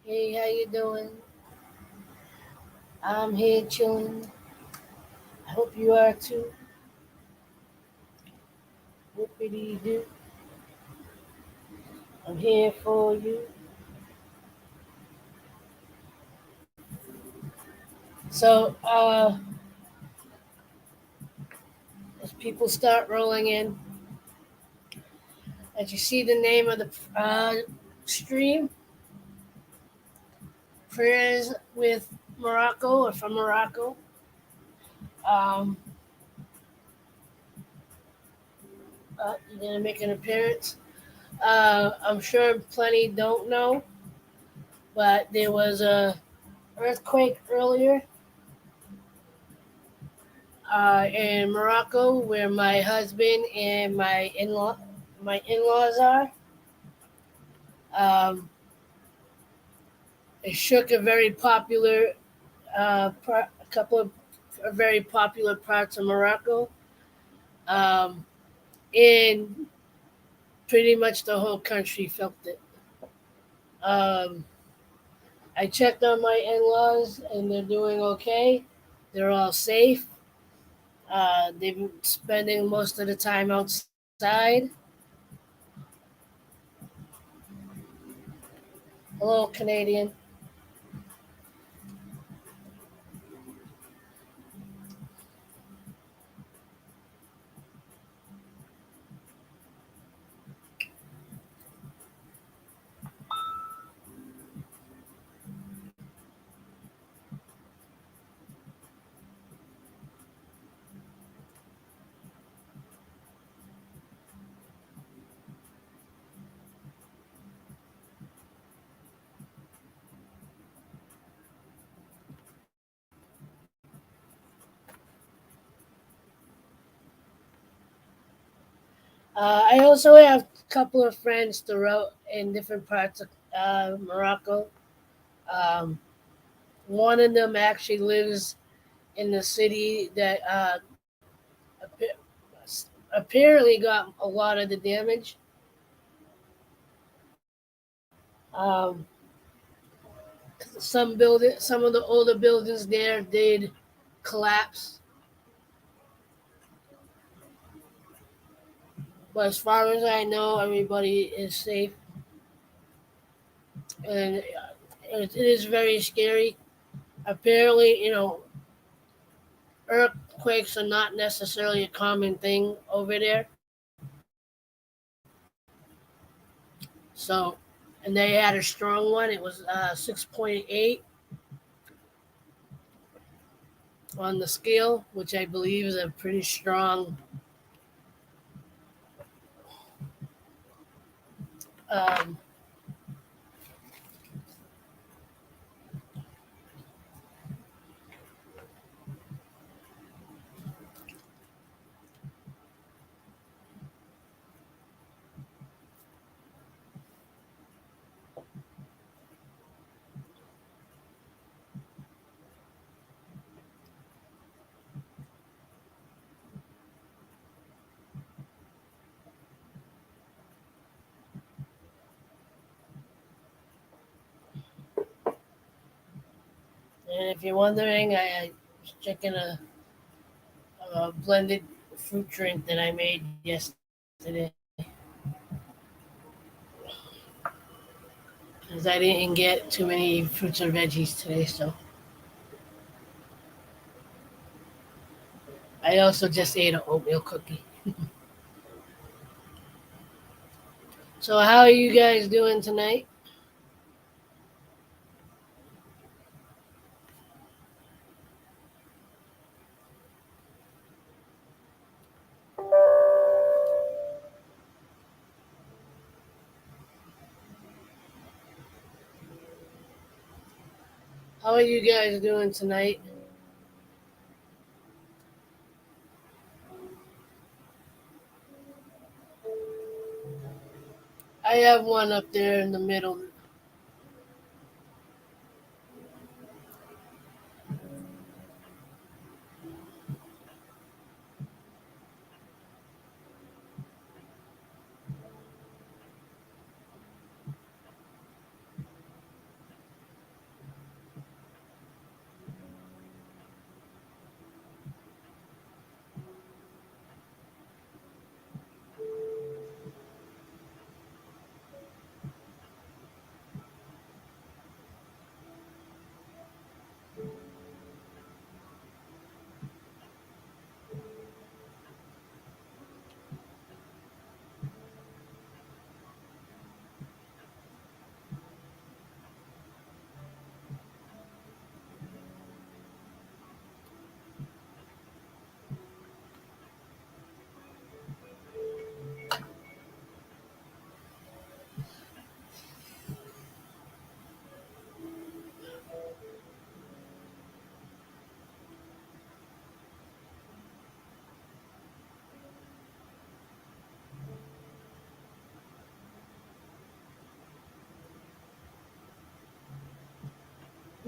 Hey, how you doing? I'm here chilling. I hope you are too. Whoopity doo. I'm here for you. So, as people start rolling in, as you see the name of the stream, prayers with Morocco or from Morocco. Um, you're gonna make an appearance. I'm sure plenty don't know, but there was a earthquake earlier in Morocco, where my husband and my in-laws are. Um, it shook a very popular a couple of very popular parts of Morocco, um, and pretty much the whole country felt it. Um, I checked on my in-laws, and they're doing okay. They're all safe. They've been spending most of the time outside. Hello, Canadian. I also have a couple of friends throughout in different parts of Morocco. Um, One of them actually lives in the city that apparently got a lot of the damage. Um, some of the older buildings there did collapse, but as far as I know, everybody is safe, and it is very scary. Apparently, earthquakes are not necessarily a common thing over there. So, and they had a strong one. It was 6.8 on the scale, which I believe is a pretty strong. Um, and if you're wondering, I was checking a blended fruit drink that I made yesterday because I didn't get too many fruits or veggies today. So I also just ate an oatmeal cookie. So how are you guys doing tonight? How are you guys doing tonight? I have one up there in the middle.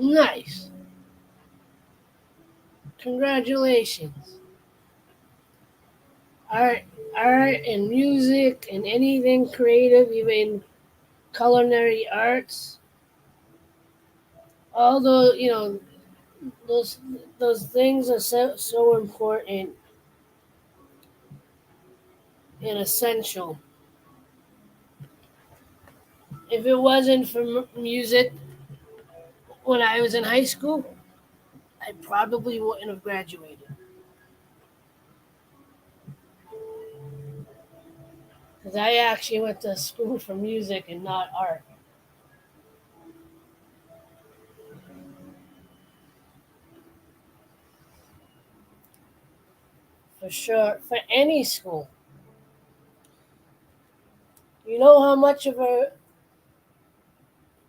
Nice. Congratulations. Art, art and music and anything creative, even culinary arts. Although those those things are so important and essential. If it wasn't for music when I was in high school, I probably wouldn't have graduated. Because I actually went to school for music and not art. For sure. For any school. You know how much of a,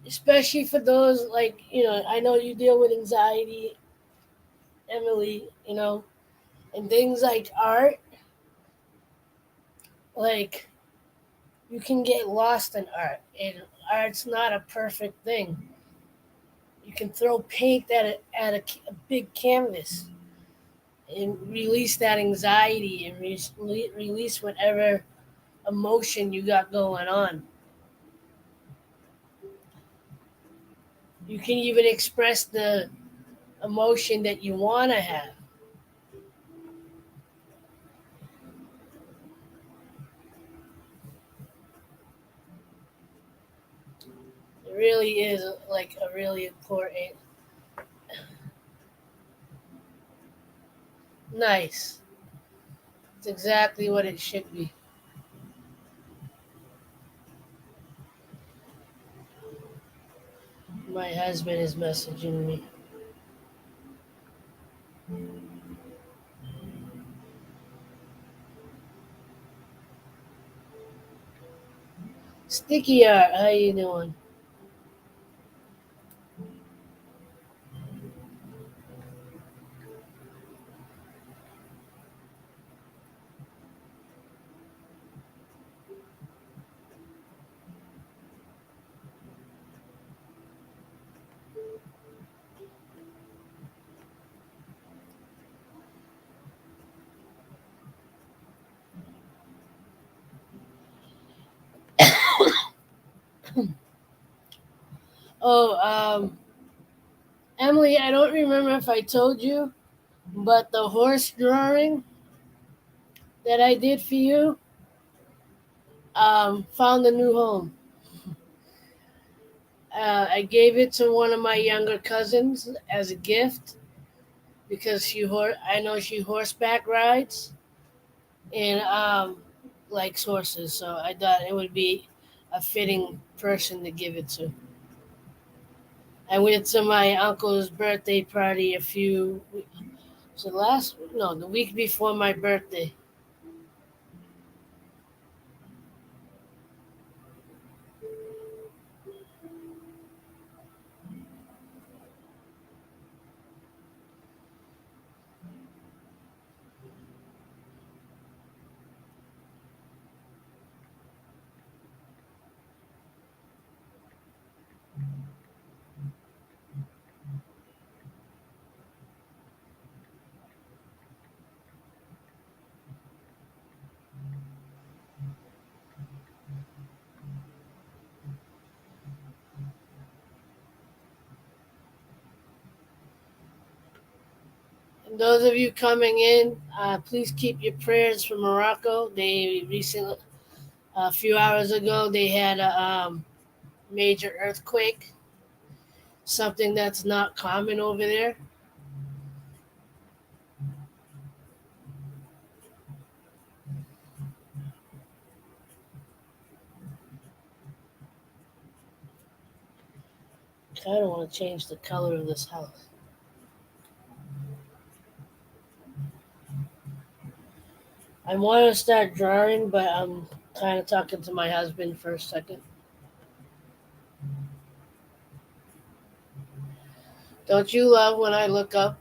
especially for those like, I know you deal with anxiety, Emily, and things like art, like you can get lost in art. And art's not a perfect thing. You can throw paint at a big canvas and release that anxiety and release whatever emotion you got going on. You can even express the emotion that you want to have. It really is like a really important. Nice. It's exactly what it should be. My husband is messaging me. Sticky art, how you doing? Oh, Emily, I don't remember if I told you, but the horse drawing that I did for you found a new home. I gave it to one of my younger cousins as a gift because I know she horseback rides and likes horses, so I thought it would be a fitting person to give it to. I went to my uncle's birthday party so last no the week before my birthday. And those of you coming in, please keep your prayers for Morocco. They recently, a few hours ago, they had a major earthquake, something that's not common over there. Kind of want to change the color of this house. I want to start drawing, but I'm kind of talking to my husband for a second. Don't you love when I look up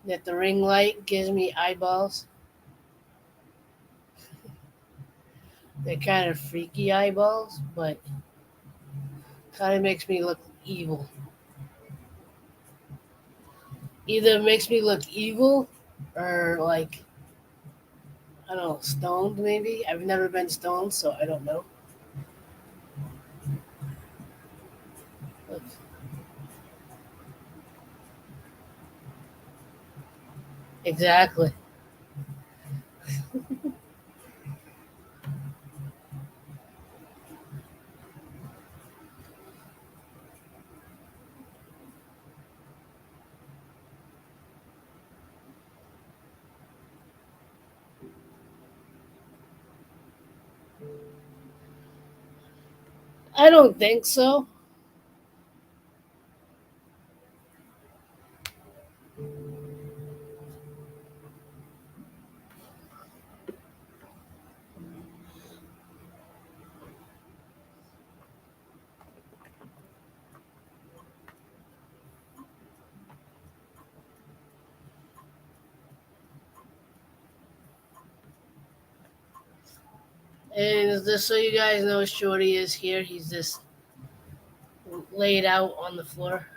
that the ring light gives me eyeballs? They're kind of freaky eyeballs, but kind of makes me look evil. Either makes me look evil or like I don't know, stoned maybe. I've never been stoned, so I don't know. But exactly. I don't think so. And just so you guys know, Shorty is here. He's just laid out on the floor.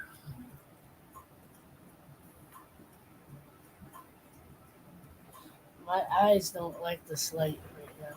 My eyes don't like this light right now.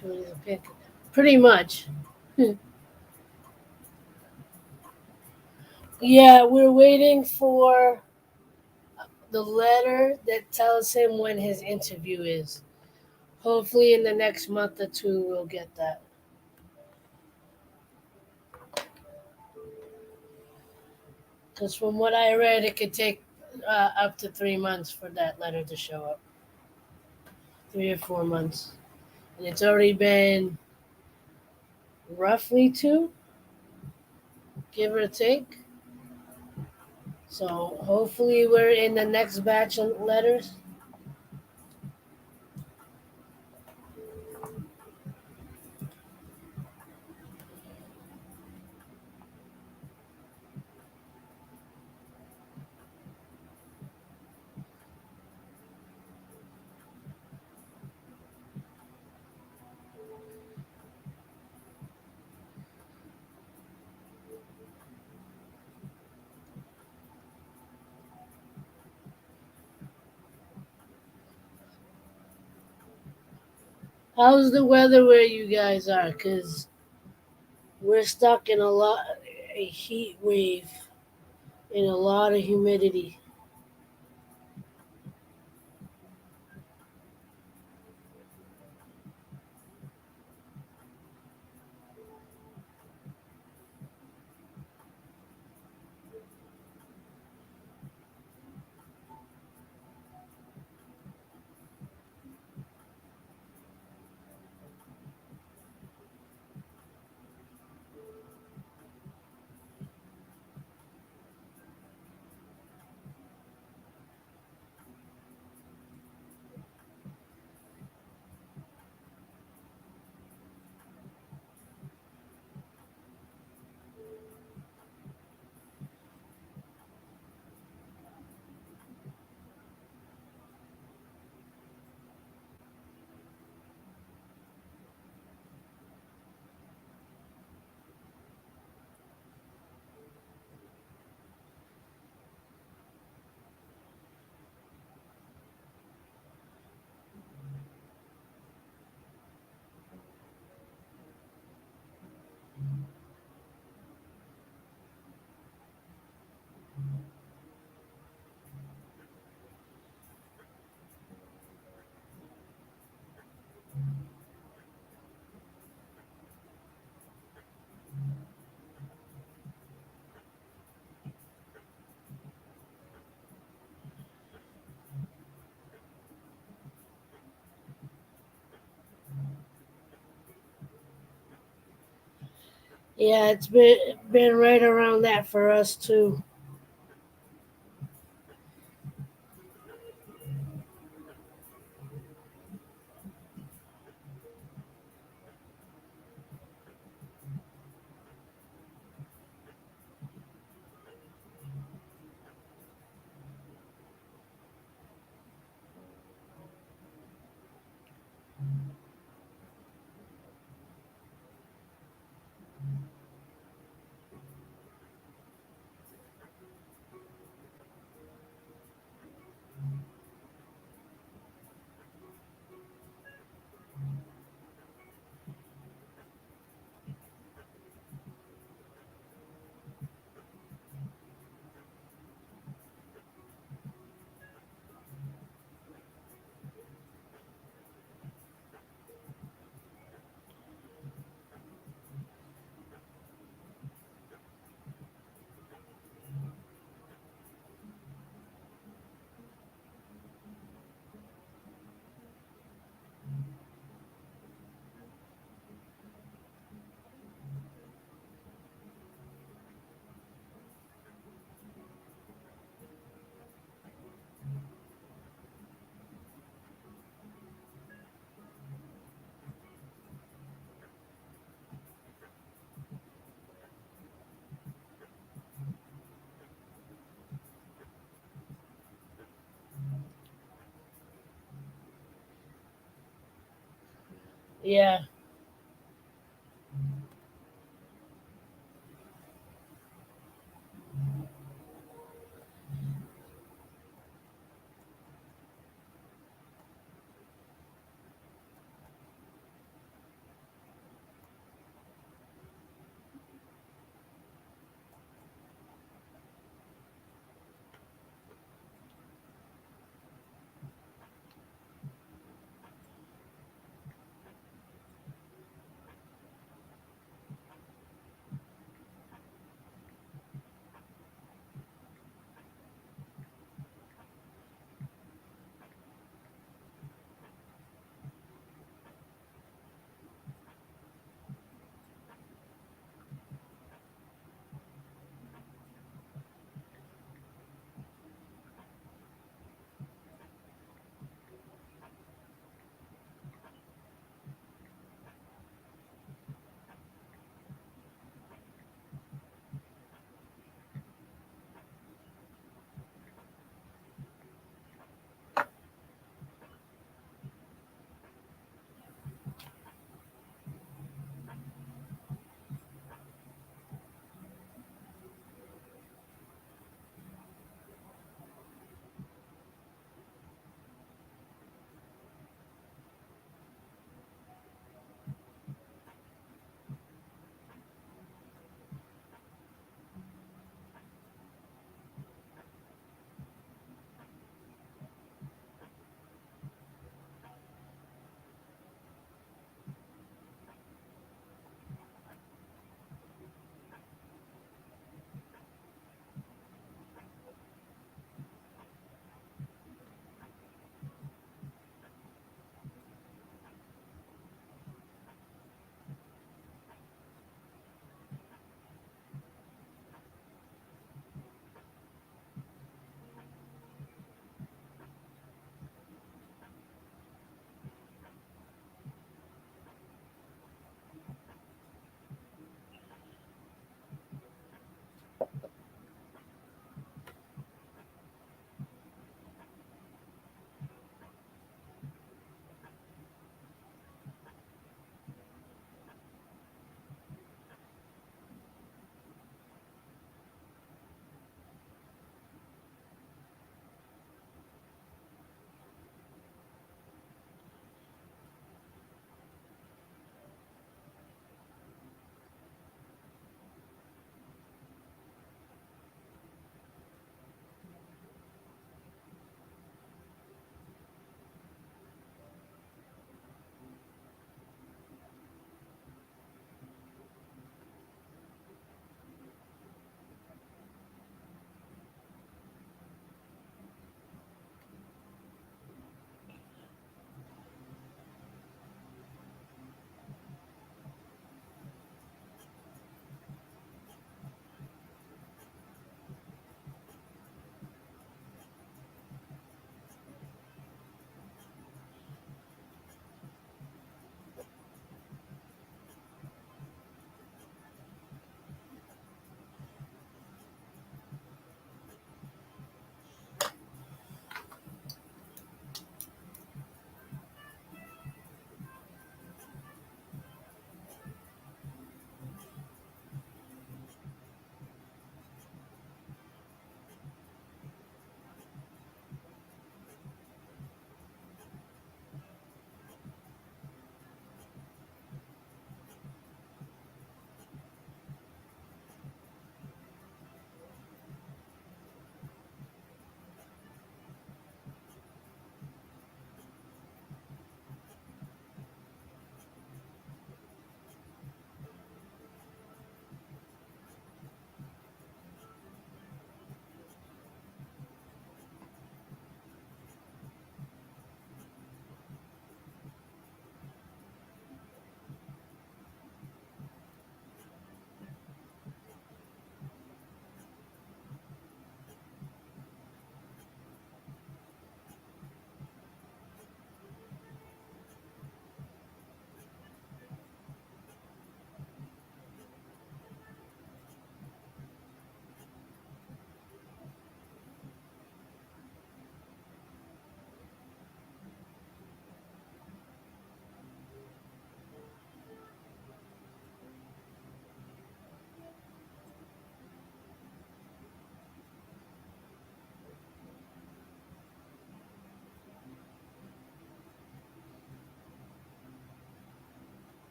Shorty's a pink. Pretty much. Yeah, we're waiting for the letter that tells him when his interview is. Hopefully, in the next month or two, we'll get that. Because from what I read, it could take up to 3 months for that letter to show up. 3 or 4 months. And it's already been roughly two, give or take. So hopefully, we're in the next batch of letters. How's the weather where you guys are? Because we're stuck in a heat wave and a lot of humidity. Yeah, it's been right around that for us too. Yeah,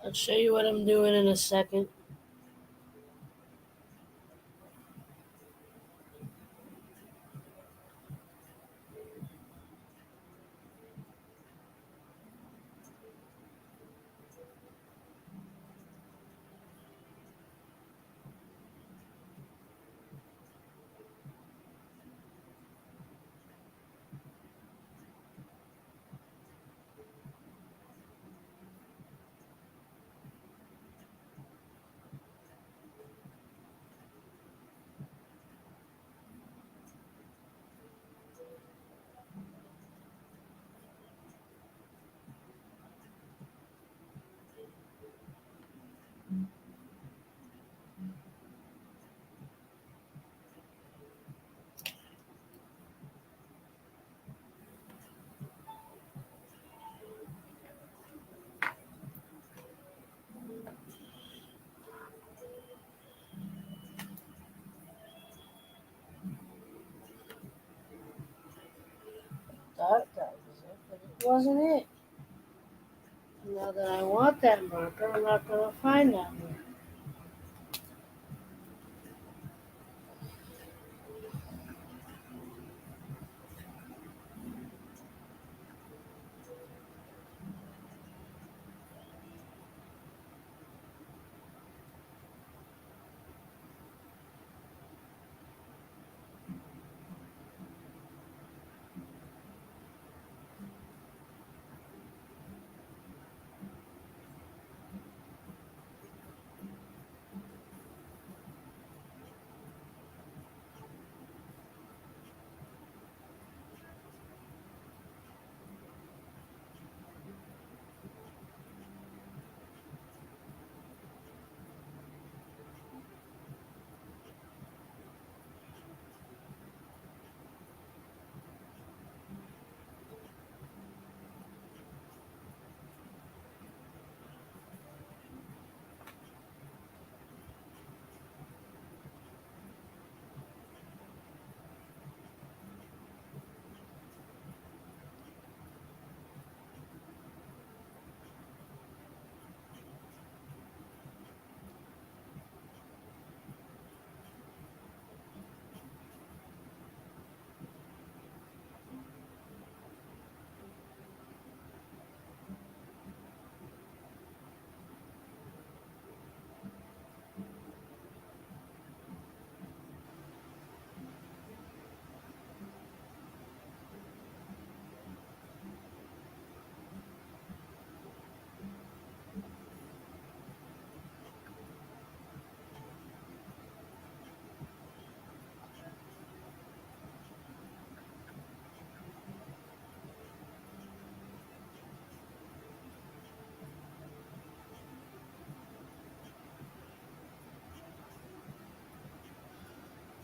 I'll show you what I'm doing in a second. Thought that was it, but it wasn't it. Now that I want that marker, I'm not going to find that one.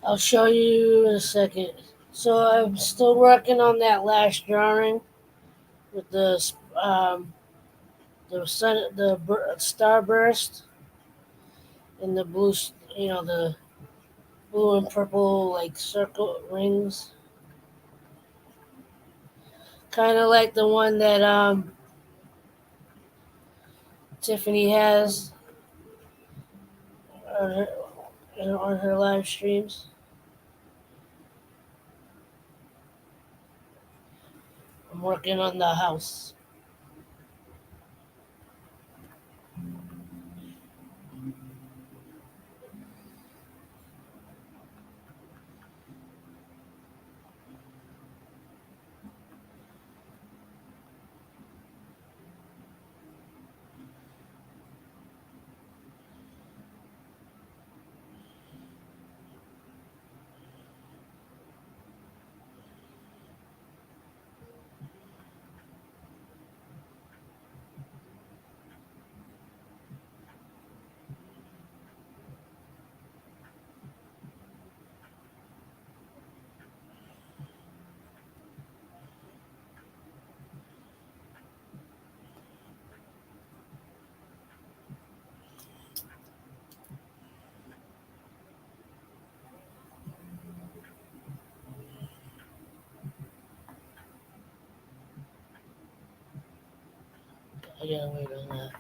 I'll show you in a second. So I'm still working on that last drawing with the starburst and the blue, the blue and purple like circle rings, kind of like the one that Tiffany has on her live streams. I'm working on the house. I gotta wait on that.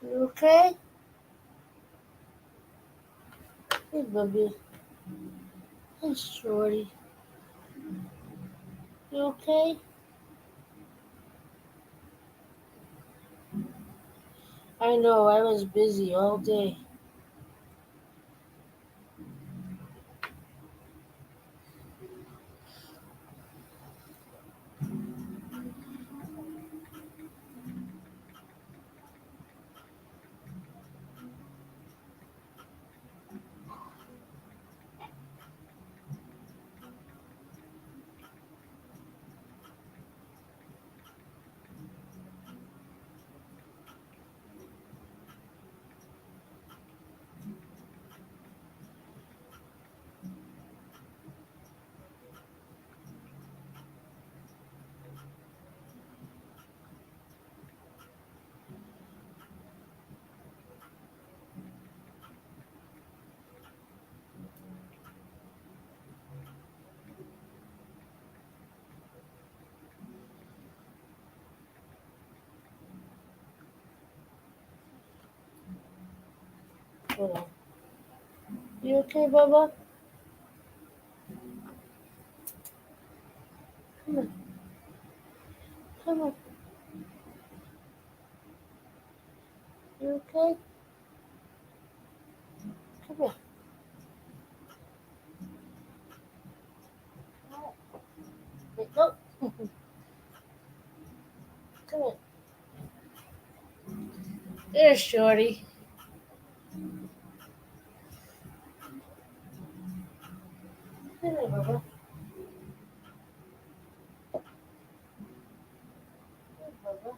You okay? Hey, baby. Hey, shorty. You okay? I know, I was busy all day. Hold on. You okay, Bubba? Come on. Come on. You okay? Come here. Wait, no. Come here. There's Shorty. Come here, Bubba. Hey, Bubba.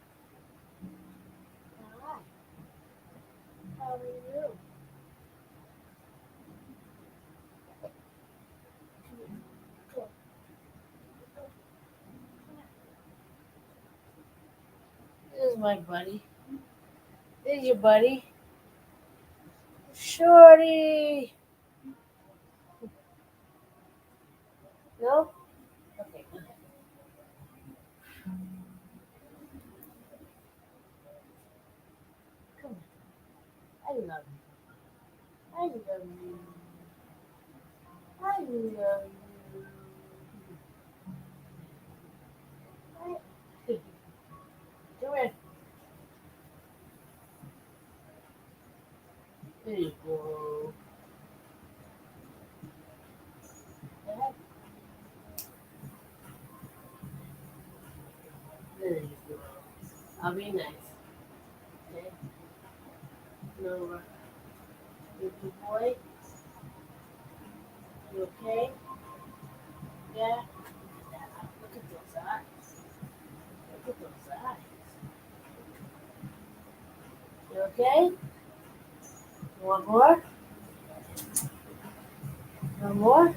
Hi. How are you? Come here. Come on. This is my buddy. This is your buddy. Shorty. No? Okay. Come here. I love you. I love you. I love you. I... Come here. There you go. Yeah, there you go. I'll be nice. Okay? No, you good boy? You okay? Yeah? Look at those eyes. Look at those eyes. You okay? You want more? You want more?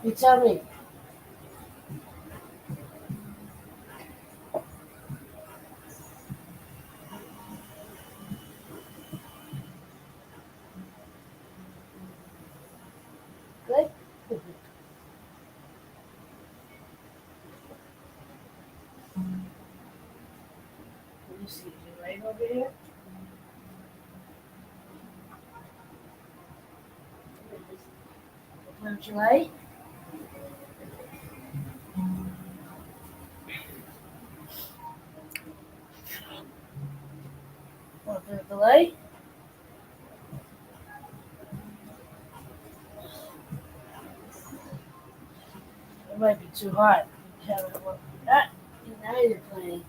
You tell me. Good? Let me see. Is it right over here? Don't you like? Want to do the light? It might be too hot. You haven't worked with that. Now you're playing.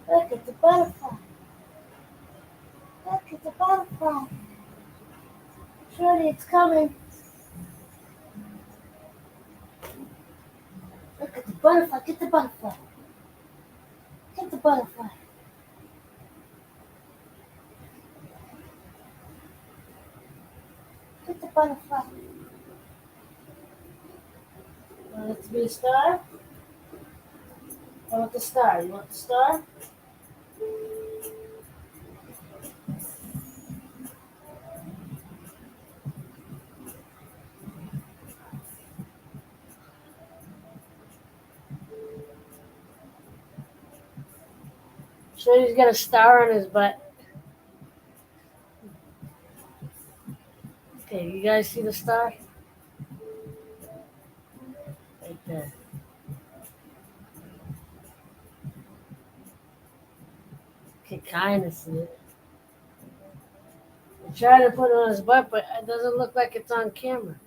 Look at the butterfly. Look at the butterfly. Shorty, it's coming. Look at the butterfly. Get the butterfly. Get the butterfly. butterfly. Want it to be a star? I want the star. You want the star? Shorty's got a star on his butt. Okay, you guys see the star? Right there. You can kind of see it. I tried to put it on his butt, but it doesn't look like it's on camera.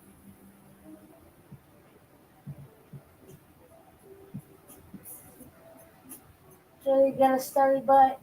Shorty got a starry butt.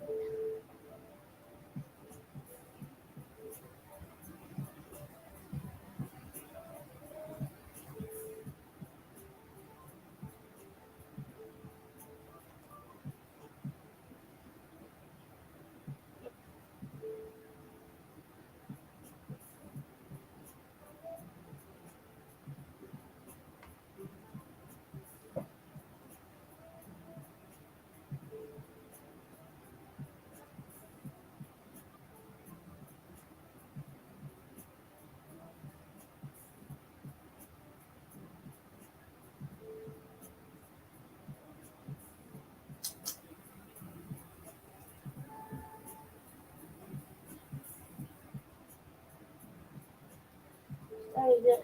Shorty got,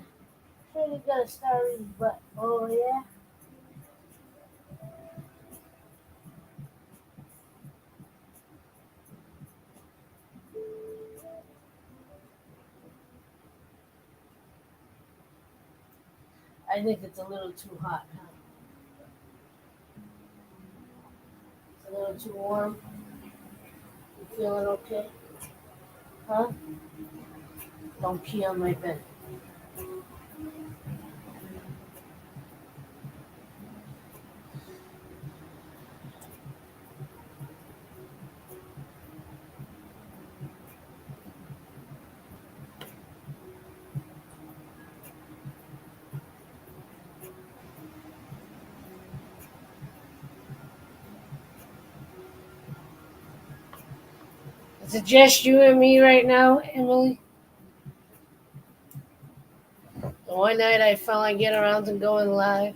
Shorty got a starry butt. Oh, yeah? I think it's a little too hot, huh? It's a little too warm. You feeling okay? Huh? Don't pee on my bed. Is it just you and me right now, Emily? The one night I finally get around to going live.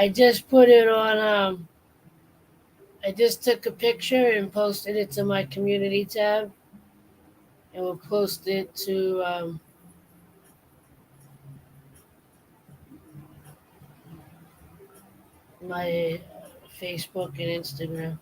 I just put it on. I just took a picture and posted it to my community tab, and we'll post it to my Facebook and Instagram.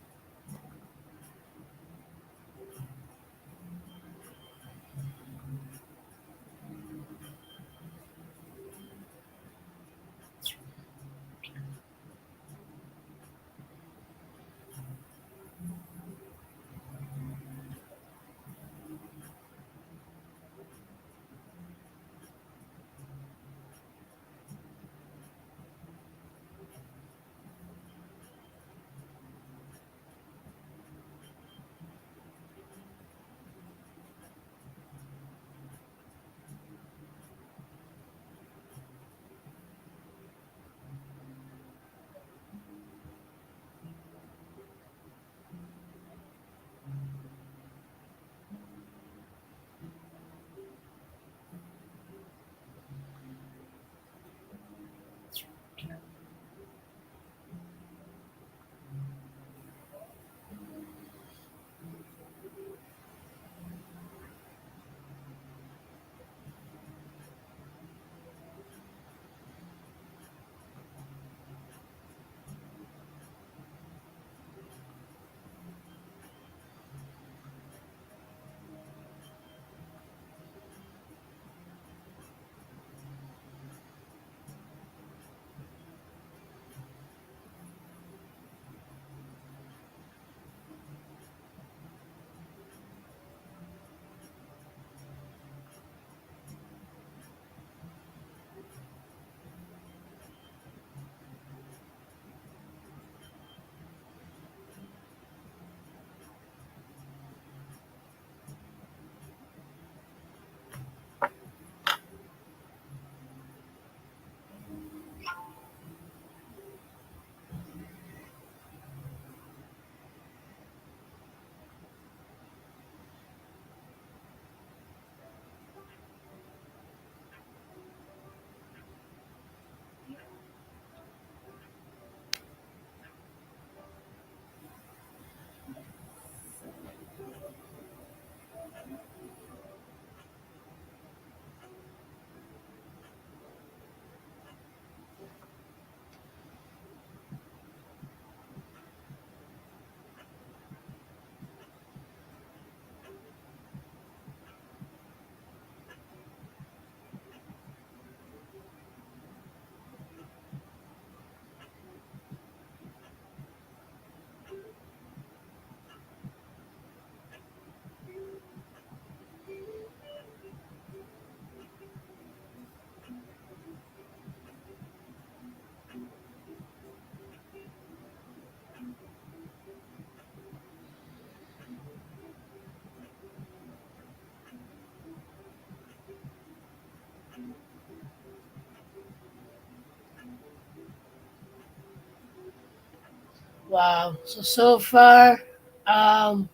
Wow. So far, um,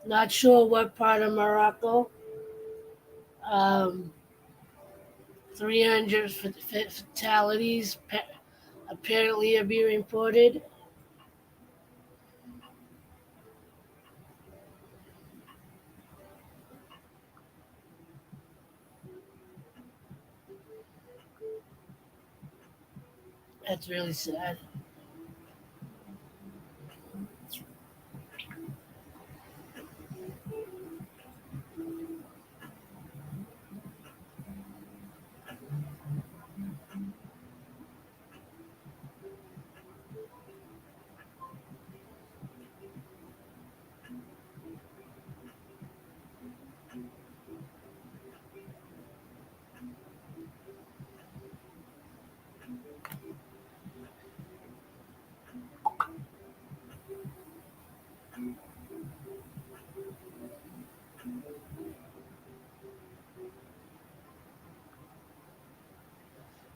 not sure what part of Morocco. Um, 300 fatalities apparently are being reported. That's really sad.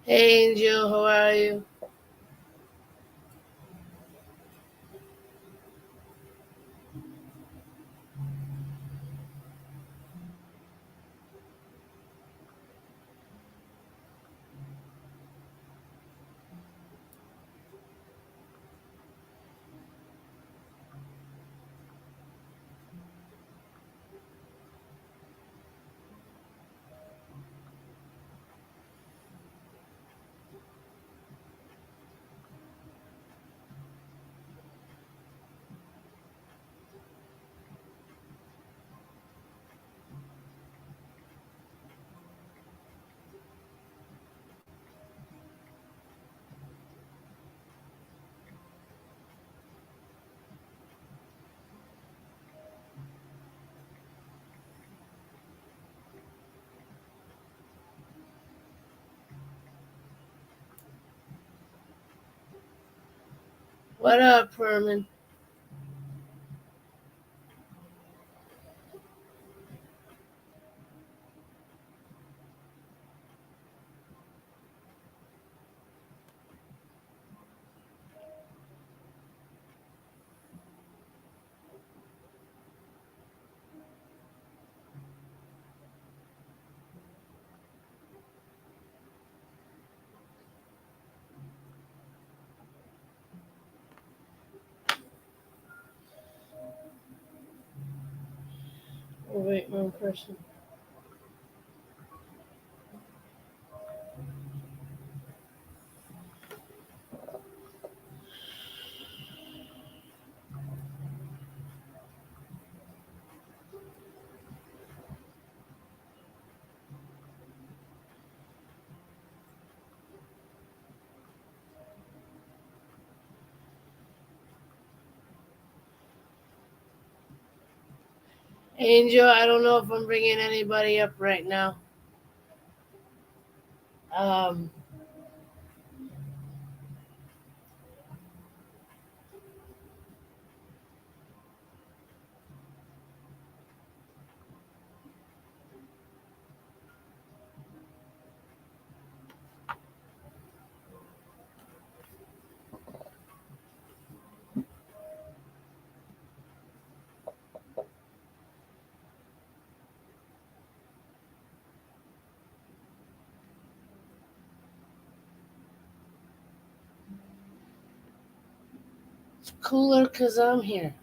Hey, Angel, how are you? What up, Herman? Oh, wait, wrong person. Angel, I don't know if I'm bringing anybody up right now. Um, it's cooler because I'm here.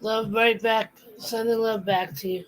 Love right back. Sending love back to you.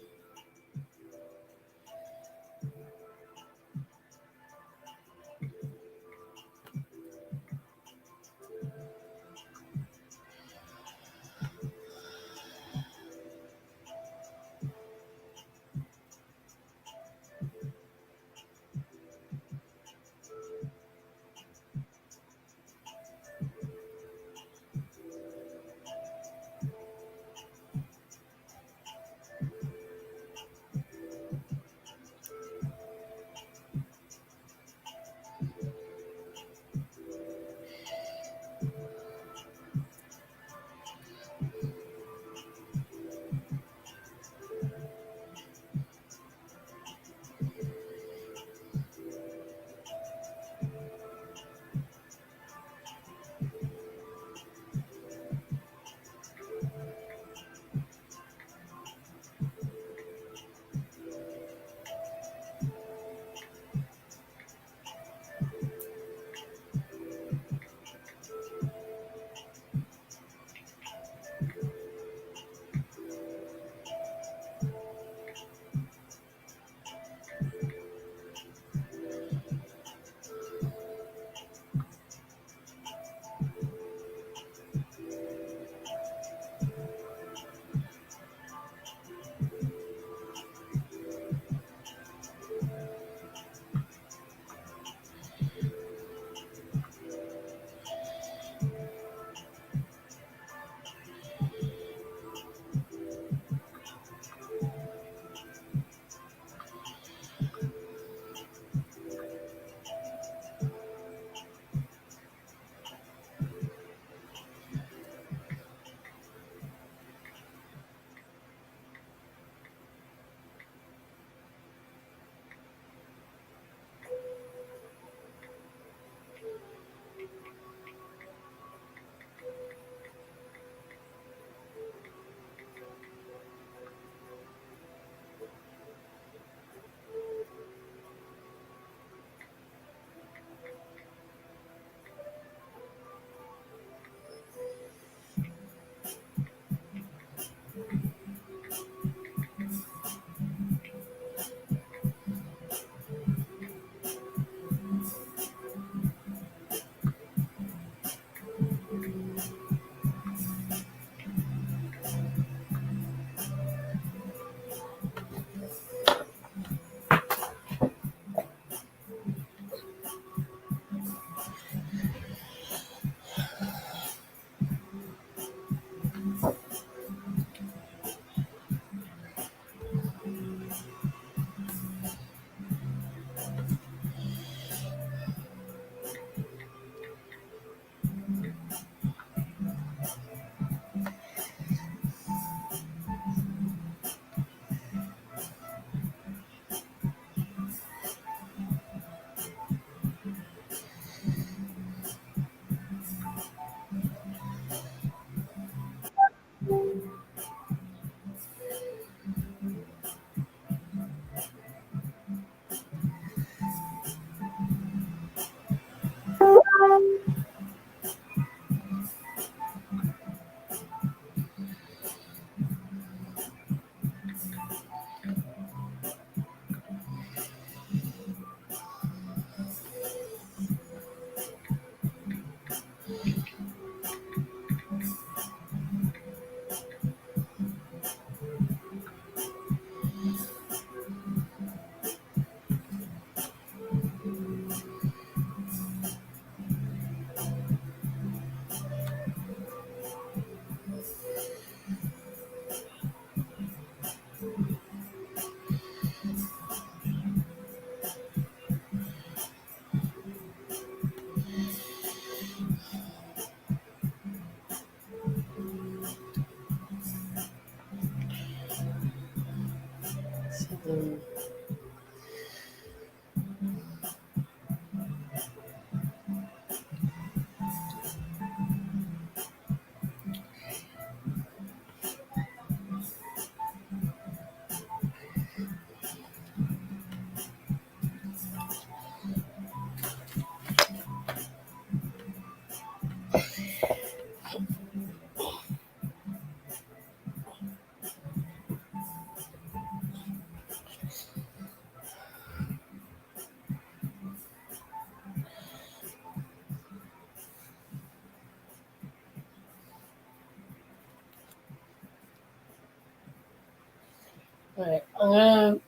I'm gonna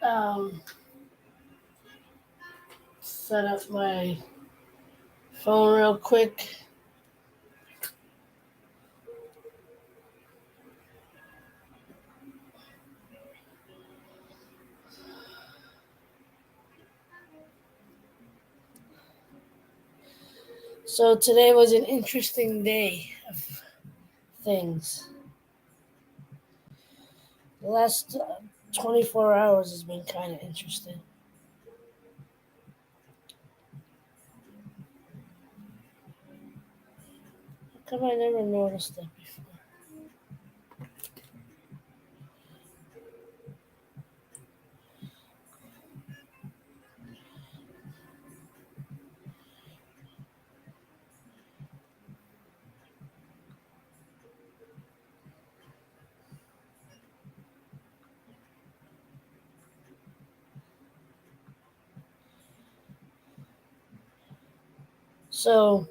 um, set up my phone real quick. So today was an interesting day of things. The last 24 hours has been kind of interesting. How come I never noticed that before? So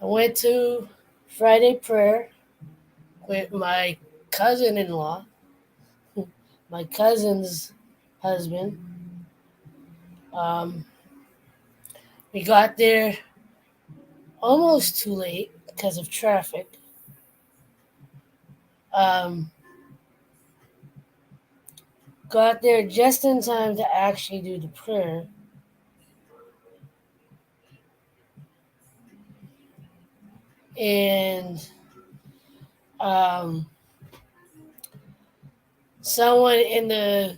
I went to Friday prayer with my cousin-in-law, my cousin's husband. Um, we got there almost too late because of traffic. Um, got there just in time to actually do the prayer. And um, someone in the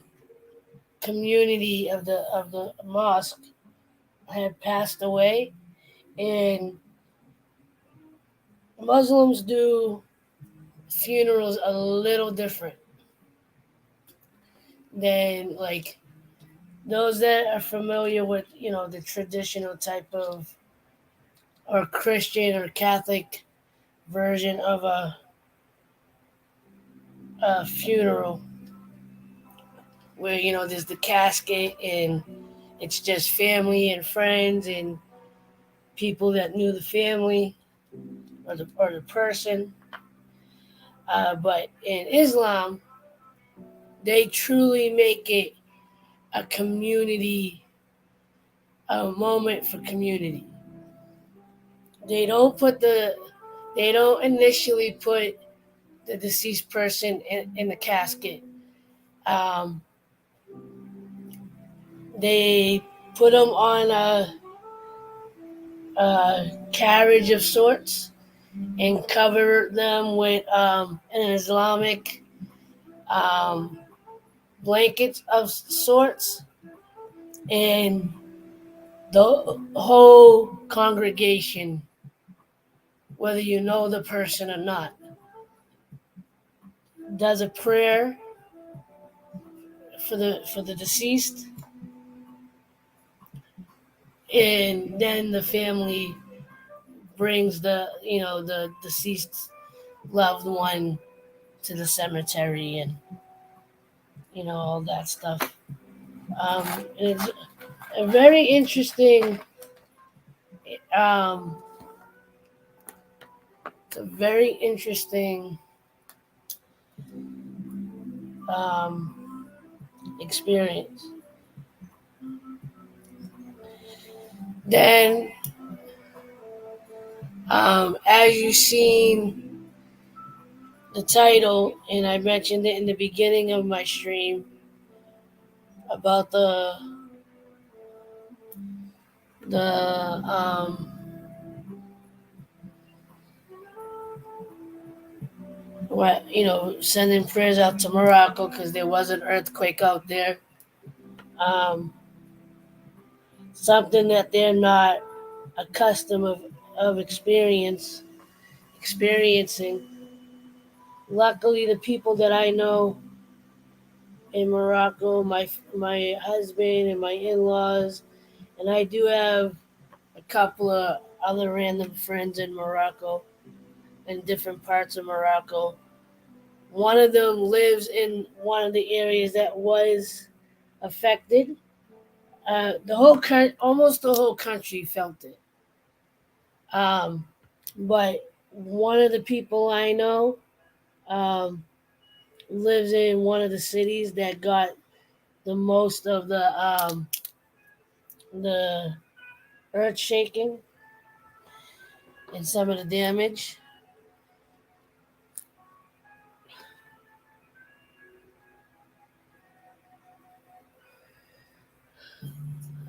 community of the mosque had passed away, and Muslims do funerals a little different than like those that are familiar with the traditional type of or Christian or Catholic version of a funeral where there's the casket and it's just family and friends and people that knew the family or the person. But in Islam, they truly make it a community, a moment for community. They don't put they don't initially put the deceased person in the casket. Um, they put them on a carriage of sorts and cover them with an Islamic um, blankets of sorts, and the whole congregation, whether you know the person or not, does a prayer for the deceased, and then the family brings the deceased loved one to the cemetery and all that stuff. And it's a very interesting um, it's a very interesting um, experience. Then, as you've seen the title, and I mentioned it in the beginning of my stream about the what sending prayers out to Morocco because there was an earthquake out there. Um, Something that they're not accustomed of experiencing. Luckily, the people that I know in Morocco, my husband and my in-laws, and I do have a couple of other random friends in Morocco, in different parts of Morocco. One of them lives in one of the areas that was affected. Almost the whole country felt it. Um, but one of the people I know um, lives in one of the cities that got the most of the earth shaking and some of the damage.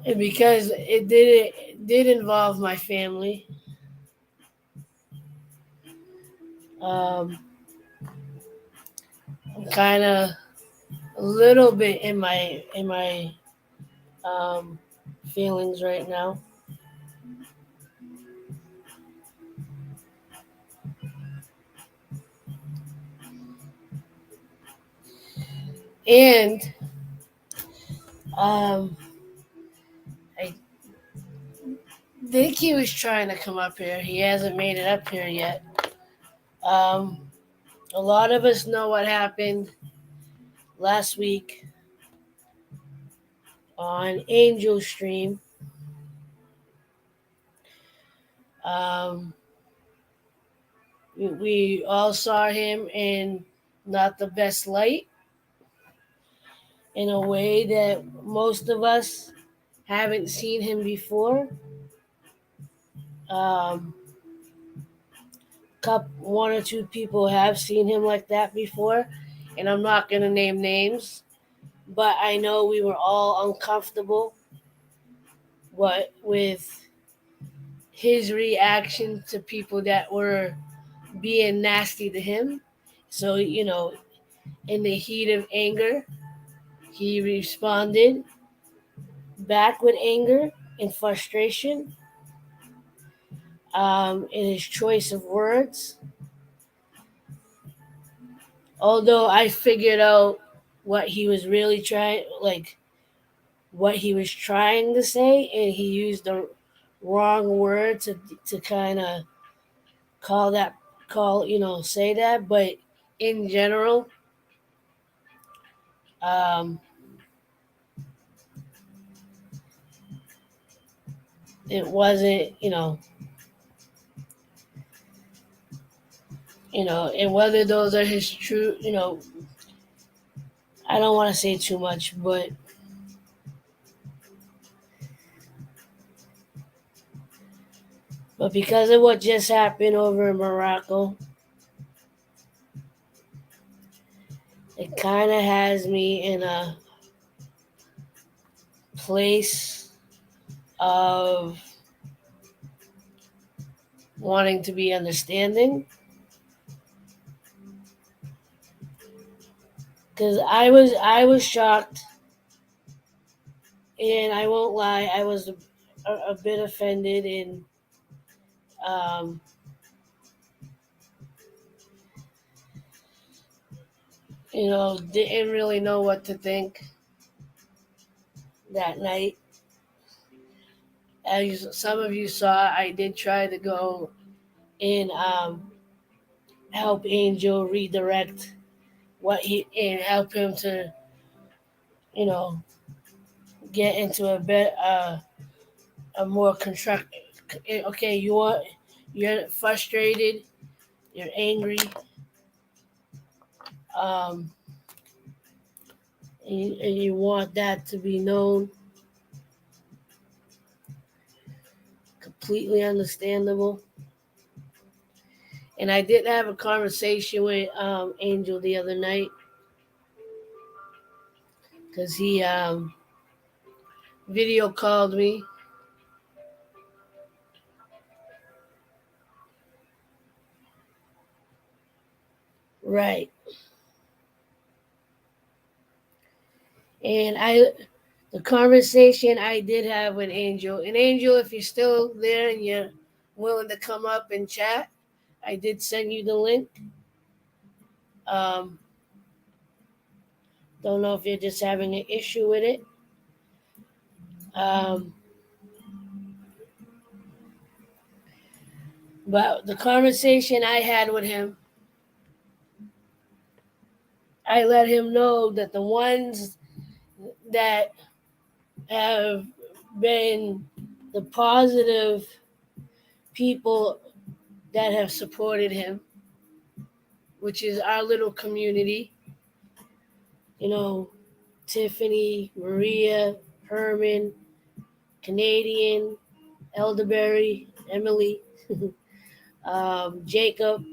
And because it did involve my family, um, I'm kind of a little bit in my um, feelings right now. And um, I think he was trying to come up here. He hasn't made it up here yet. Um, a lot of us know what happened last week on Angel Stream. Um, we all saw him in not the best light, in a way that most of us haven't seen him before. Um, one or two people have seen him like that before, and I'm not going to name names, but I know we were all uncomfortable with his reaction to people that were being nasty to him. So, in the heat of anger, he responded back with anger and frustration, in his choice of words. Although I figured out what he was really trying, like what he was trying to say, and he used the wrong word to kind of call that say that. But in general, um, it wasn't, and whether those are his true, I don't want to say too much, but because of what just happened over in Morocco, it kind of has me in a place of wanting to be understanding, because I was shocked, and I won't lie, I was a bit offended, and um, didn't really know what to think that night. As some of you saw, I did try to go and help Angel redirect what he and help him to you know get into a more constructive. Okay, you're frustrated, you're angry, um, and you want that to be known. Completely understandable. And I did have a conversation with Angel the other night, because he video called me. Right. And the conversation I did have with Angel, and Angel, if you're still there and you're willing to come up and chat, I did send you the link. Um, don't know if you're just having an issue with it. Um, but the conversation I had with him, I let him know that the ones that have been the positive people that have supported him, which is our little community. You know, Tiffany, Maria, Herman, Canadian, Elderberry, Emily, Jacob.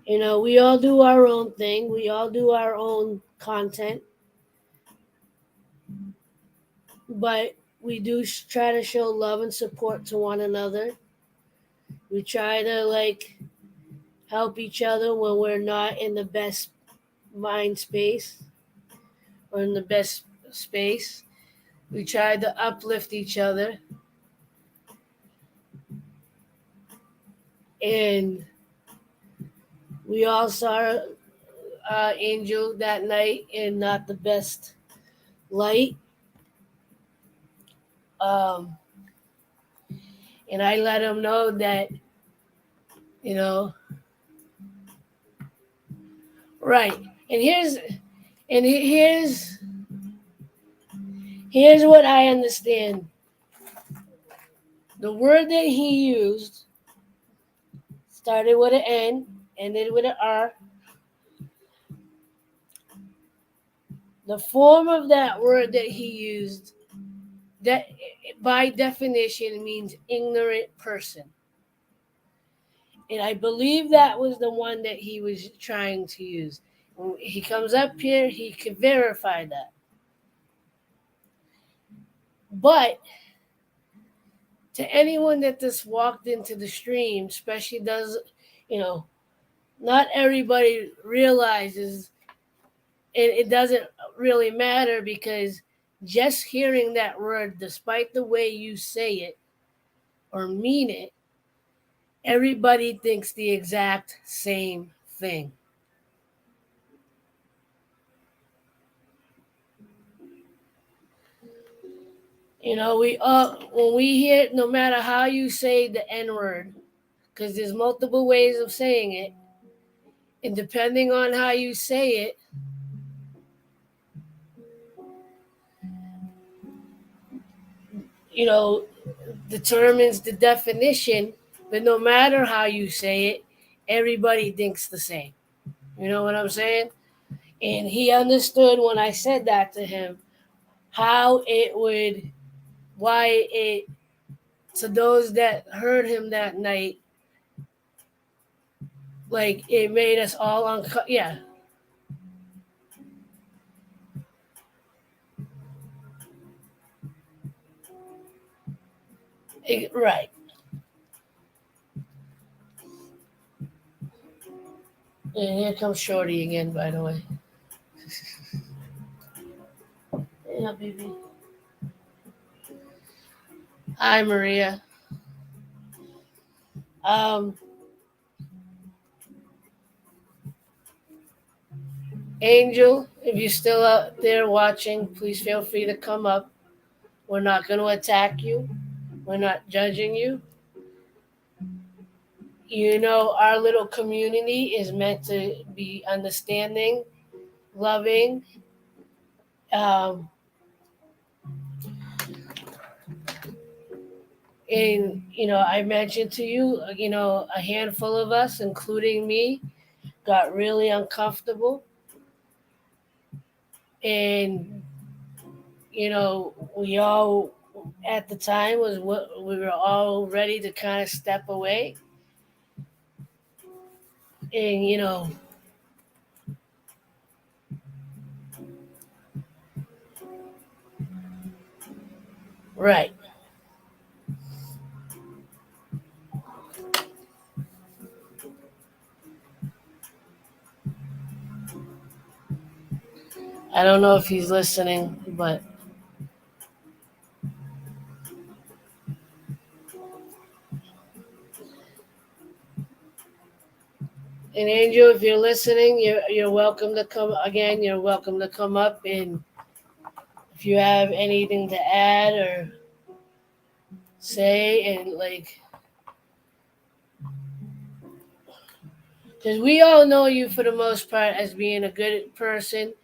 You know, we all do our own thing. We all do our own content, but we do try to show love and support to one another. We try to help each other when we're not in the best mind space or in the best space. We try to uplift each other. And we all saw Angel that night in not the best light. Um, and I let him know that, you know, right. And here's what I understand. The word that he used started with an N, ended with an R. The form of that word that he used, that by definition means ignorant person. And I believe that was the one that he was trying to use. When he comes up here, he can verify that. But to anyone that just walked into the stream, especially not everybody realizes it doesn't really matter, because just hearing that word, despite the way you say it or mean it, everybody thinks the exact same thing. We when we hear, no matter how you say the N word, because there's multiple ways of saying it, and depending on how you say it, you know, determines the definition. But no matter how you say it, everybody thinks the same. You know what I'm saying? And he understood when I said that to him, how it would, why it, to those that heard him that night, it made us all uncomfortable. Yeah. Right. And here comes Shorty again, by the way. Yeah, baby. Hi, Maria. Um, Angel, if you're still out there watching, please feel free to come up. We're not going to attack you. We're not judging you. Our little community is meant to be understanding, loving. Um, and, I mentioned to you, a handful of us, including me, got really uncomfortable. And, we all, at the time, we were all ready to kind of step away. And, right. I don't know if he's listening, but and Angel, if you're listening, you're welcome to come again. You're welcome to come up, and if you have anything to add or say, and because we all know you for the most part as being a good person.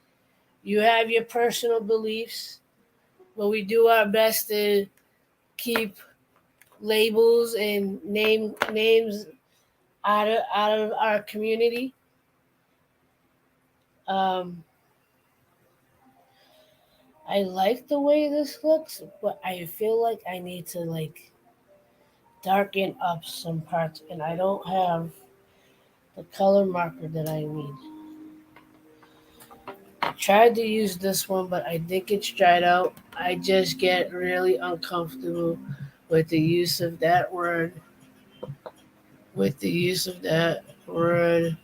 You have your personal beliefs, but we do our best to keep labels and names out of our community. Um, I like the way this looks, but I feel like I need to like darken up some parts, and I don't have the color marker that I need. I tried to use this one, but I think it's dried out. I just get really uncomfortable with the use of that word,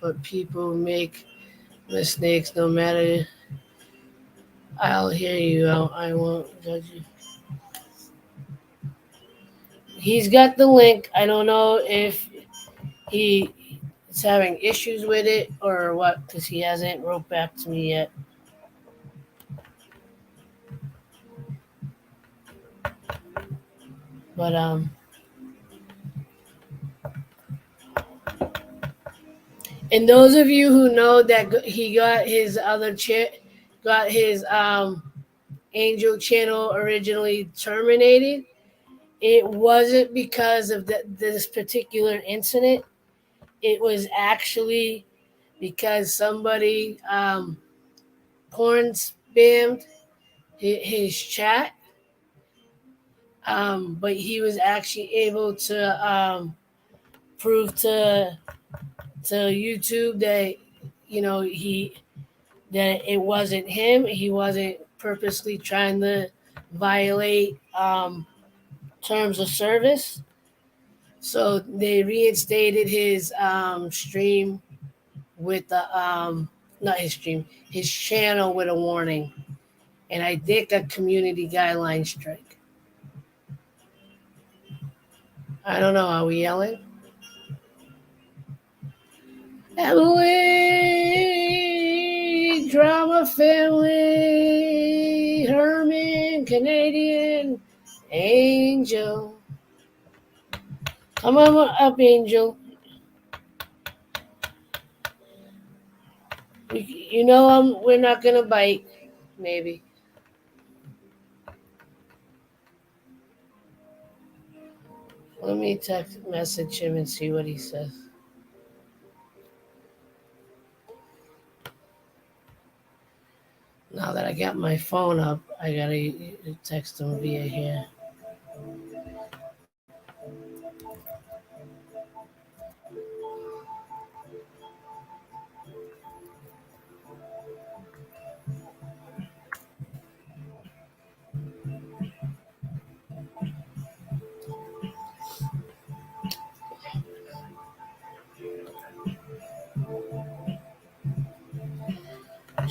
but people make mistakes no matter. I'll hear you out. I won't judge you. He's got the link. I don't know if he is having issues with it or what, because he hasn't wrote back to me yet. But and those of you who know that he got his got his Angel channel originally terminated, it wasn't because of this particular incident. It was actually because somebody porn spammed his chat, but he was actually able to prove to YouTube that he that it wasn't him. He wasn't purposely trying to violate terms of service. So they reinstated his stream with the not his stream, his channel with a warning, and I think a community guideline strike. I don't know. Are we yelling? Emily, drama family, Herman, Canadian, Angel. Come on up, Angel. We're not gonna bite. Maybe. Let me text message him and see what he says. Now that I got my phone up, I gotta text him via here.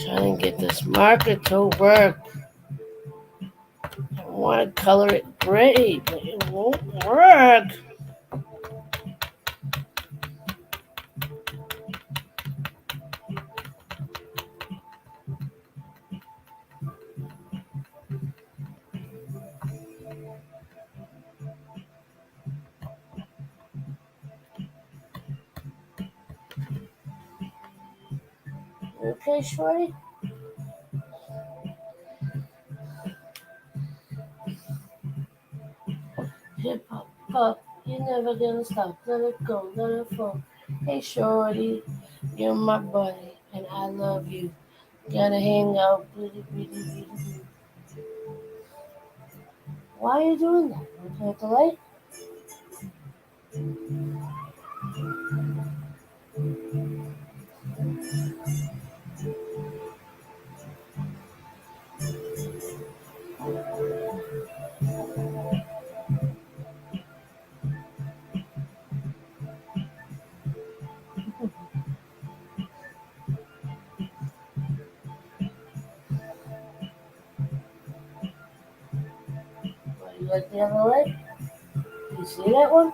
Trying to get this marker to work. I want to color it gray, but it won't work. Okay, shorty? Hip hop, pop, you're never gonna stop. Let it go, let it fall. Hey, shorty, you're my buddy, and I love you. Gotta hang out, bitty, bitty, bitty, bitty. Why are you doing that? Want to hit the light? You like the other light? You see that one?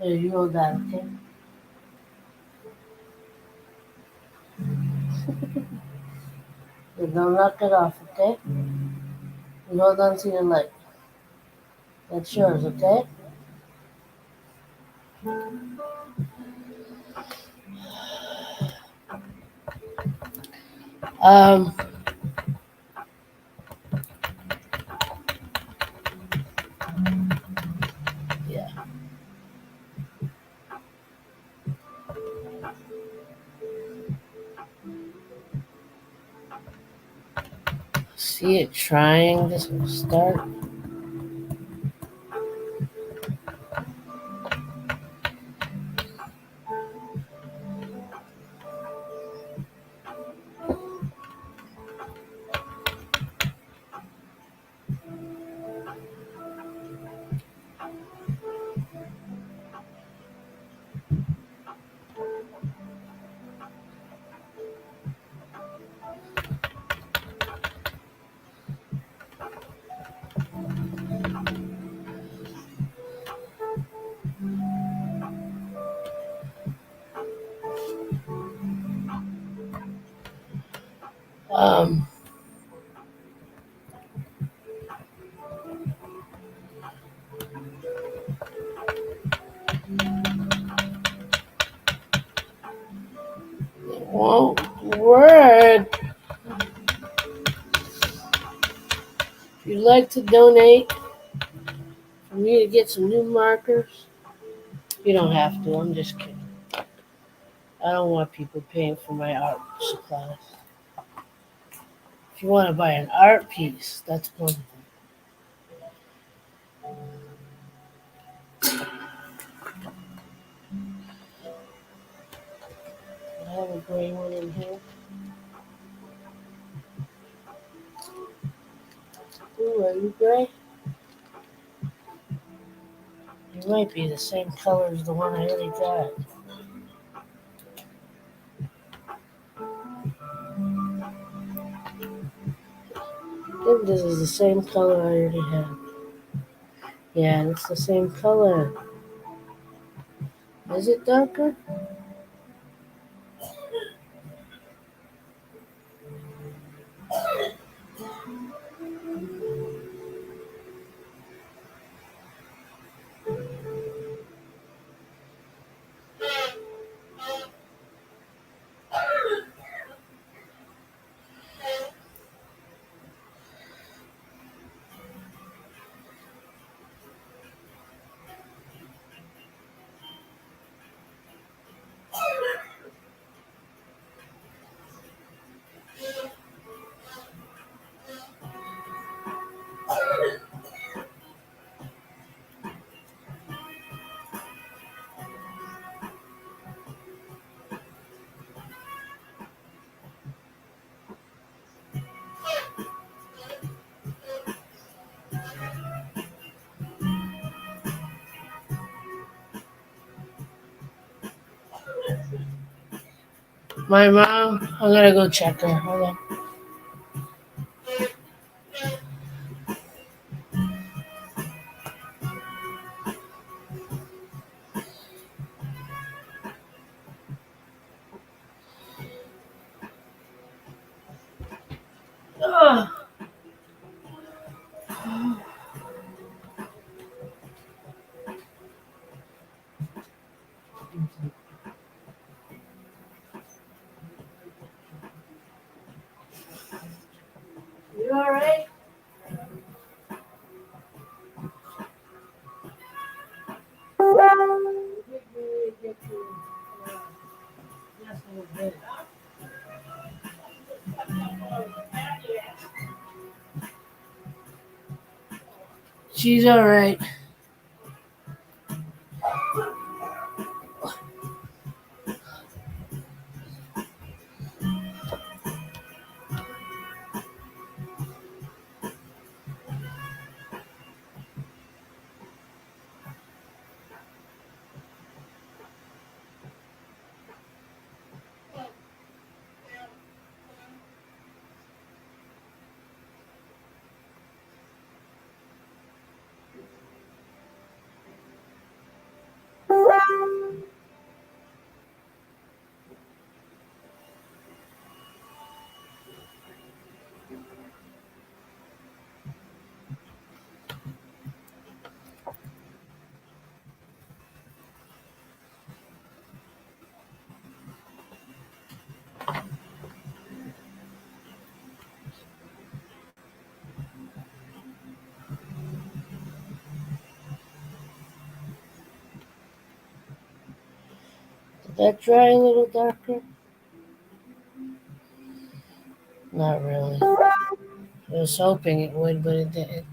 Here, you hold that, okay? Then don't knock it off, okay? You hold on to your light. That's yours, okay? Um, yeah. See it trying. This will start. Um, it won't work. If you'd like to donate for me to get some new markers, you don't have to. I'm just kidding. I don't want people paying for my art supplies. If you want to buy an art piece, that's one thing. I have a gray one in here. Ooh, are you gray? You might be the same color as the one I already got. I think this is the same color I already have. Yeah, it's the same color. Is it darker? My mom, I'm gonna go check her. Hold on. Ugh. You alright? She's alright. That dry a little darker? Not really. I was hoping it would, but it didn't.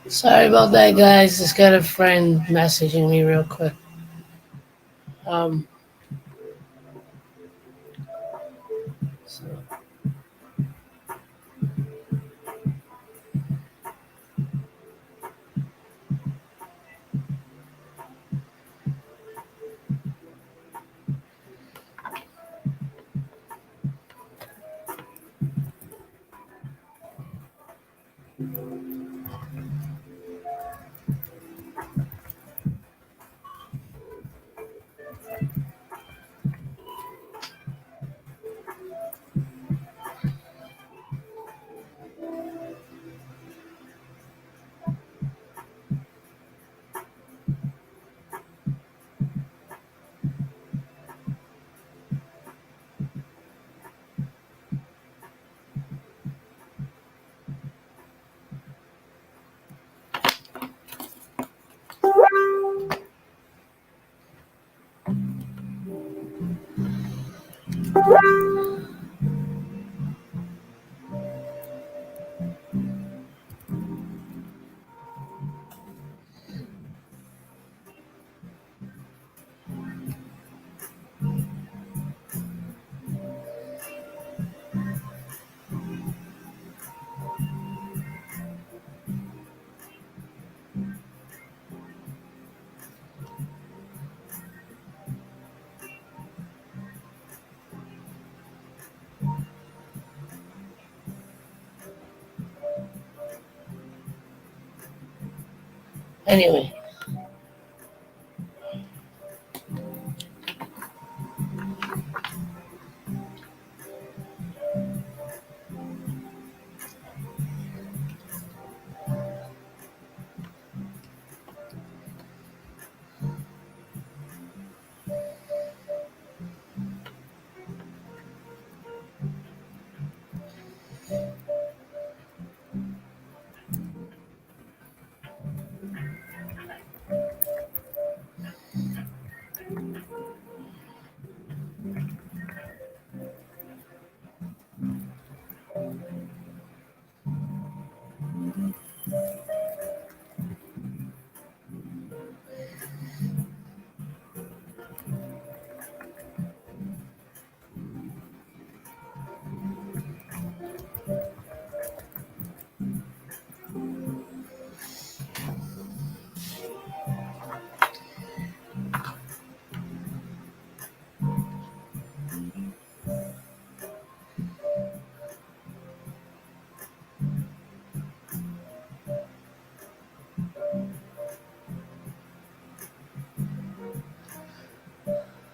Sorry about that, guys. Just got a friend messaging me real quick. Um, so Anyway,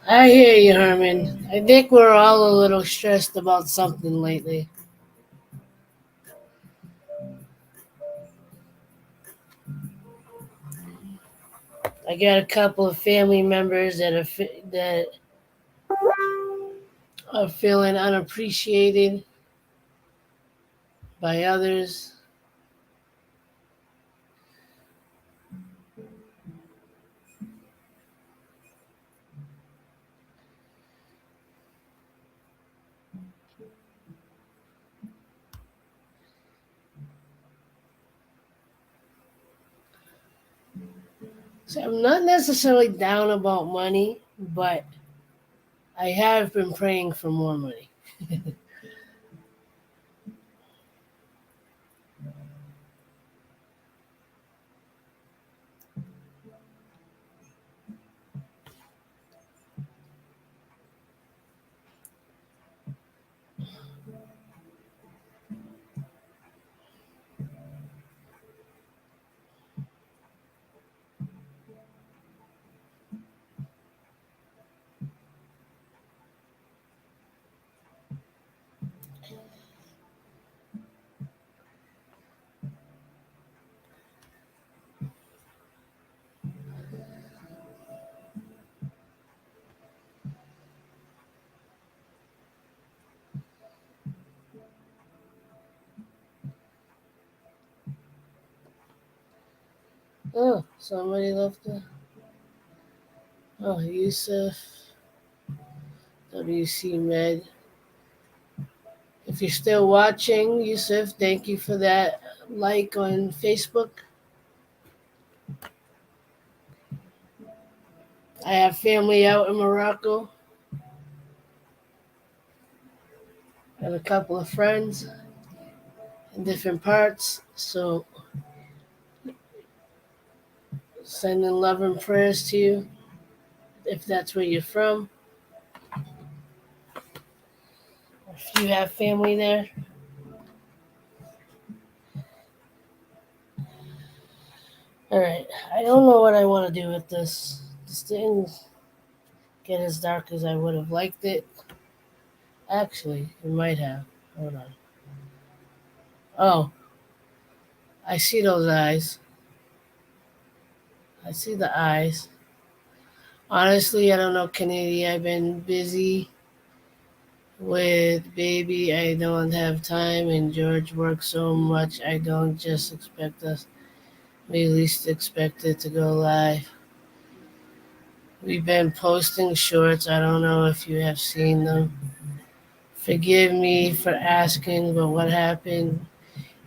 I hear you, Herman. I think we're all a little stressed about something lately. I got a couple of family members that are feeling unappreciated by others. So I'm not necessarily down about money, but I have been praying for more money. Oh, somebody left the. Oh, Yusuf, WC Med. If you're still watching, Yusuf, thank you for that like on Facebook. I have family out in Morocco and a couple of friends in different parts. So sending love and prayers to you if that's where you're from. If you have family there. All right. I don't know what I want to do with this. This didn't get as dark as I would have liked it. Actually, it might have. Hold on. Oh, I see those eyes. I see the eyes. Honestly, I don't know, Kennedy. I've been busy with baby. I don't have time, and George works so much. I don't just expect us. We least expect it to go live. We've been posting shorts. I don't know if you have seen them. Forgive me for asking, but what happened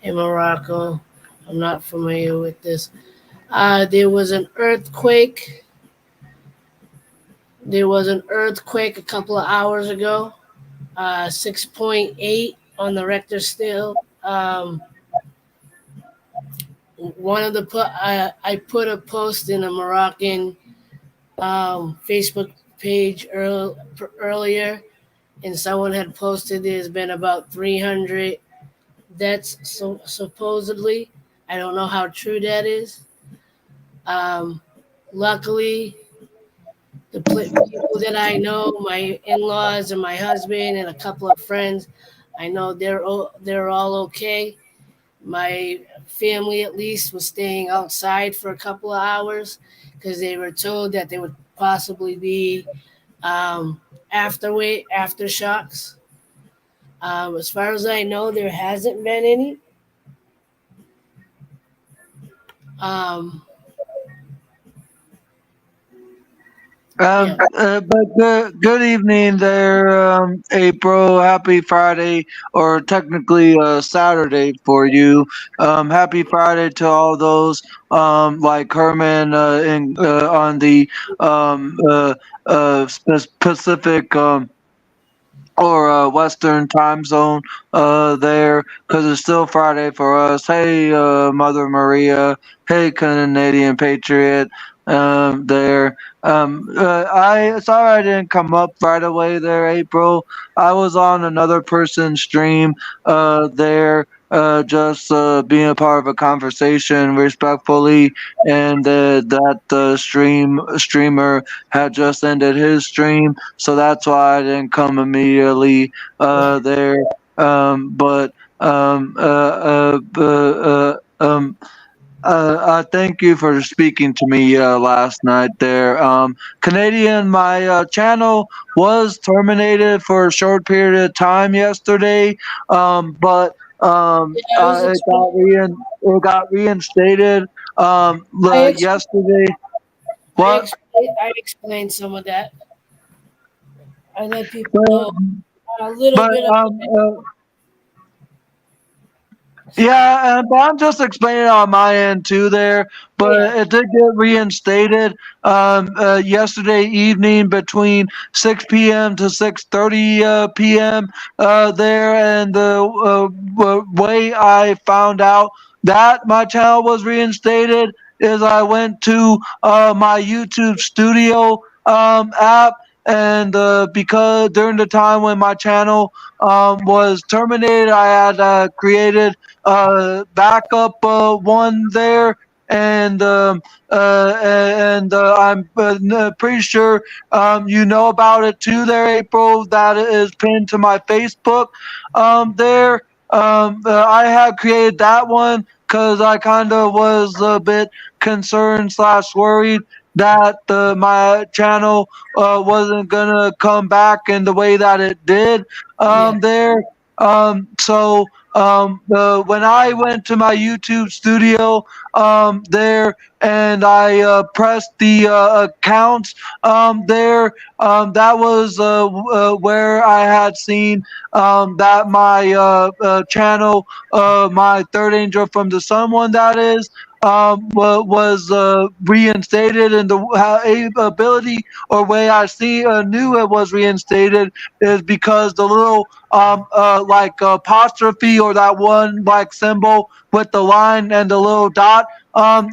in Morocco? I'm not familiar with this. There was an earthquake. There was an earthquake a couple of hours ago. 6.8 on the Richter scale. One of the I put a post in a Moroccan Facebook page earlier, and someone had posted there's been about 300 deaths supposedly. I don't know how true that is, Um, Luckily, people that I know, my in-laws and my husband and a couple of friends, I know they're all okay. My family, at least, was staying outside for a couple of hours because they were told that there would possibly be aftershocks. As far as I know, there hasn't been any. Um, yeah, But good evening there, April. Happy Friday, or technically Saturday for you. Happy Friday to all those like Herman on the um, uh, Pacific. Or Western time zone there, because it's still Friday for us. Hey, Mother Maria. Hey, Canadian Patriot. There. I sorry I didn't come up right away there, April. I was on another person's stream there. Just being a part of a conversation respectfully, and that streamer had just ended his stream, so that's why I didn't come immediately right. there. But thank you for speaking to me last night there. Canadian, my channel was terminated for a short period of time yesterday, but Yeah, I was it got reinstated I, ex- yesterday. What? I explained some of that. I let people But, know a little but bit of yeah, but I'm just explaining on my end too there. yeah, But it did get reinstated yesterday evening between 6 p.m. to 6:30 p.m. There, and the way I found out that my channel was reinstated is I went to my YouTube Studio app, and because during the time when my channel was terminated, I had created backup one there, and I'm pretty sure you know about it too there, April, that it is pinned to my Facebook there. I had created that one because I kind of was a bit concerned slash worried that my channel wasn't gonna come back in the way that it did yeah, there. So when I went to my YouTube studio there, and I pressed the accounts there, that was where I had seen that my channel, my Third Angel from the Sun one, that is, was reinstated, and the ability or way I knew it was reinstated is because the little like apostrophe, or that one like symbol with the line and the little dot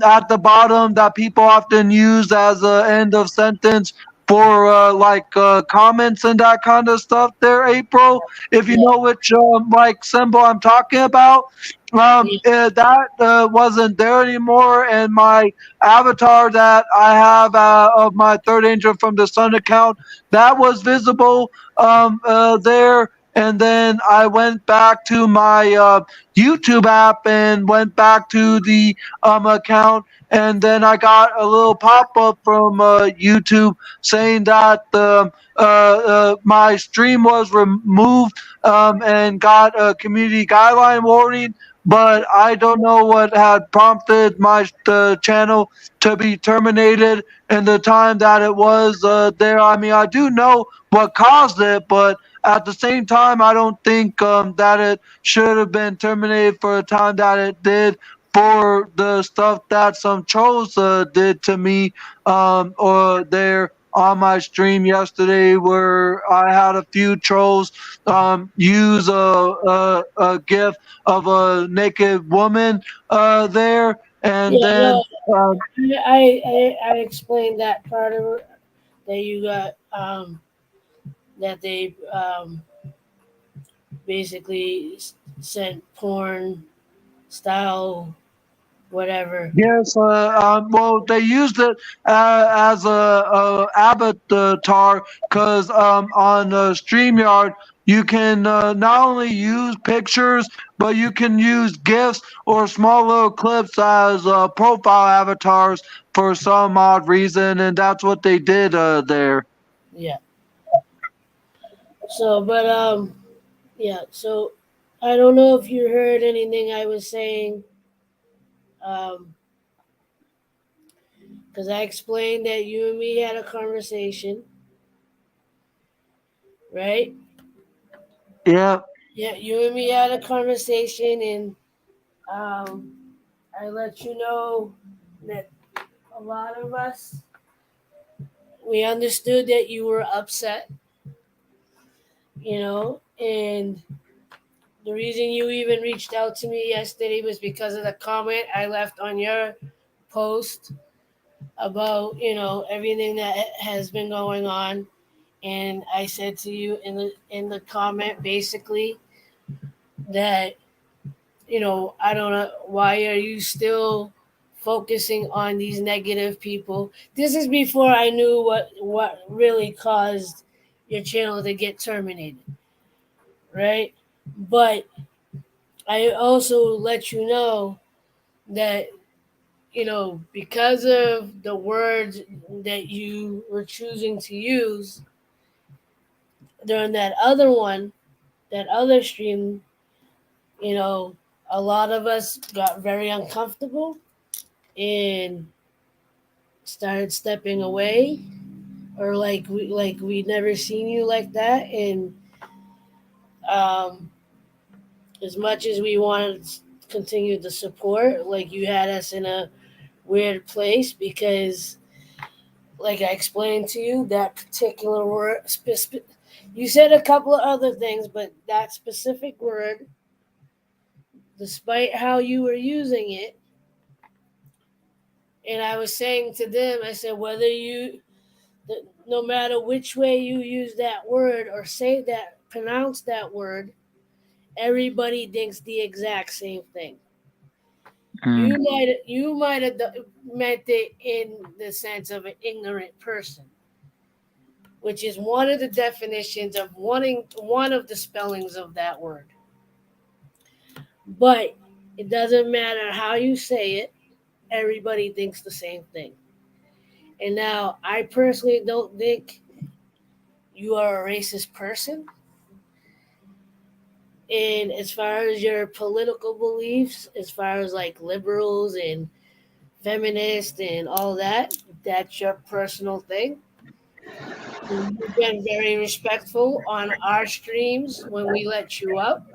at the bottom that people often use as a end of sentence for like comments and that kind of stuff there, April, if you yeah, know which like symbol I'm talking about. yeah, That wasn't there anymore, and my avatar that I have of my Third Angel from the Sun account, that was visible there. And then I went back to my YouTube app and went back to the account, and then I got a little pop up from YouTube saying that my stream was removed and got a community guideline warning. But I don't know what had prompted my channel to be terminated in the time that it was there. I mean, I do know what caused it, but at the same time, I don't think that it should have been terminated for the time that it did, for the stuff that some trolls did to me or there on my stream yesterday, where I had a few trolls use a gif of a naked woman there, and yeah. then No, I explained that part of it that you got that they basically sent porn style whatever. Yes, well, they used it as a avatar because on StreamYard you can not only use pictures, but you can use GIFs or small little clips as profile avatars for some odd reason, and that's what they did there. Yeah. So, but yeah. So, I don't know if you heard anything I was saying. Um, because I explained that you and me had a conversation, right? Yeah, Yeah, you and me had a conversation, and um, I let you know that a lot of us we understood that you were upset, and the reason you even reached out to me yesterday was because of the comment I left on your post about everything that has been going on, and I said to you in the comment basically that I don't know why are you still focusing on these negative people. This is before I knew what really caused your channel to get terminated, right? But I also let you know that because of the words that you were choosing to use during that other stream, you know, a lot of us got very uncomfortable and started stepping away, or like we never seen you like that. And um, as much as we wanted to continue the support, like you had us in a weird place because, like I explained to you, that particular word. You said a couple of other things, but that specific word, despite how you were using it, and I was saying to them, I said, no matter which way you use that word or pronounce that word, everybody thinks the exact same thing. mm, You might have meant it in the sense of an ignorant person, which is one of the definitions of one of the spellings of that word. But it doesn't matter how you say it, everybody thinks the same thing. And now I personally don't think you are a racist person. And as far as your political beliefs, as far as like liberals and feminists and all that, that's your personal thing. You've been very respectful on our streams when we let you up.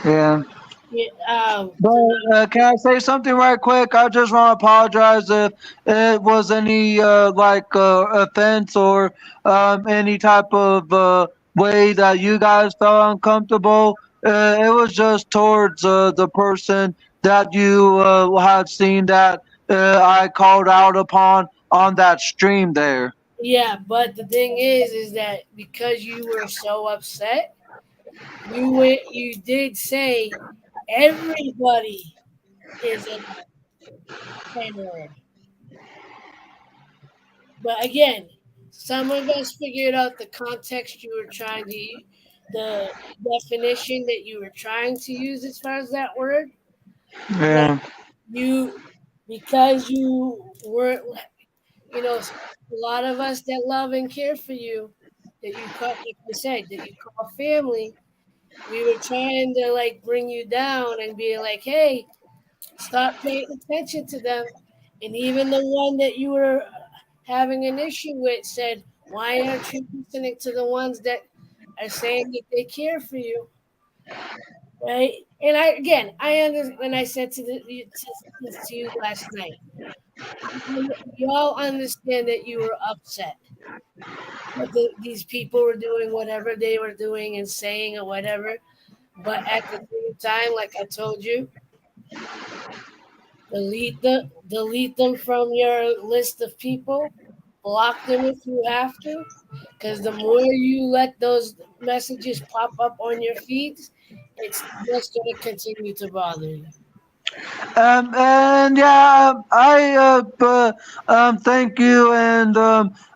yeah. Yeah, But can I say something right quick? I just want to apologize if it was any offense or any type of way that you guys felt uncomfortable. It was just towards the person that you had seen that I called out upon on that stream there. yeah, but the thing is that because you were so upset, you did say everybody is a N word. But again, some of us figured out the context you were trying to, the definition that you were trying to use as far as that word. But Yeah, you, because you weren't, a lot of us that love and care for you, that you call, like you said, that you call family, we were trying to like bring you down and be like, hey, stop paying attention to them. And even the one that you were having an issue with said, why aren't you listening to the ones that are saying that they care for you? Right? And I understand when I said to you last night, we all understand that you were upset. That these people were doing whatever they were doing and saying or whatever. But at the same time, like I told you, delete them from your list of people. Block them if you have to, because the more you let those messages pop up on your feeds, it's just going to continue to bother you. And yeah, thank you. And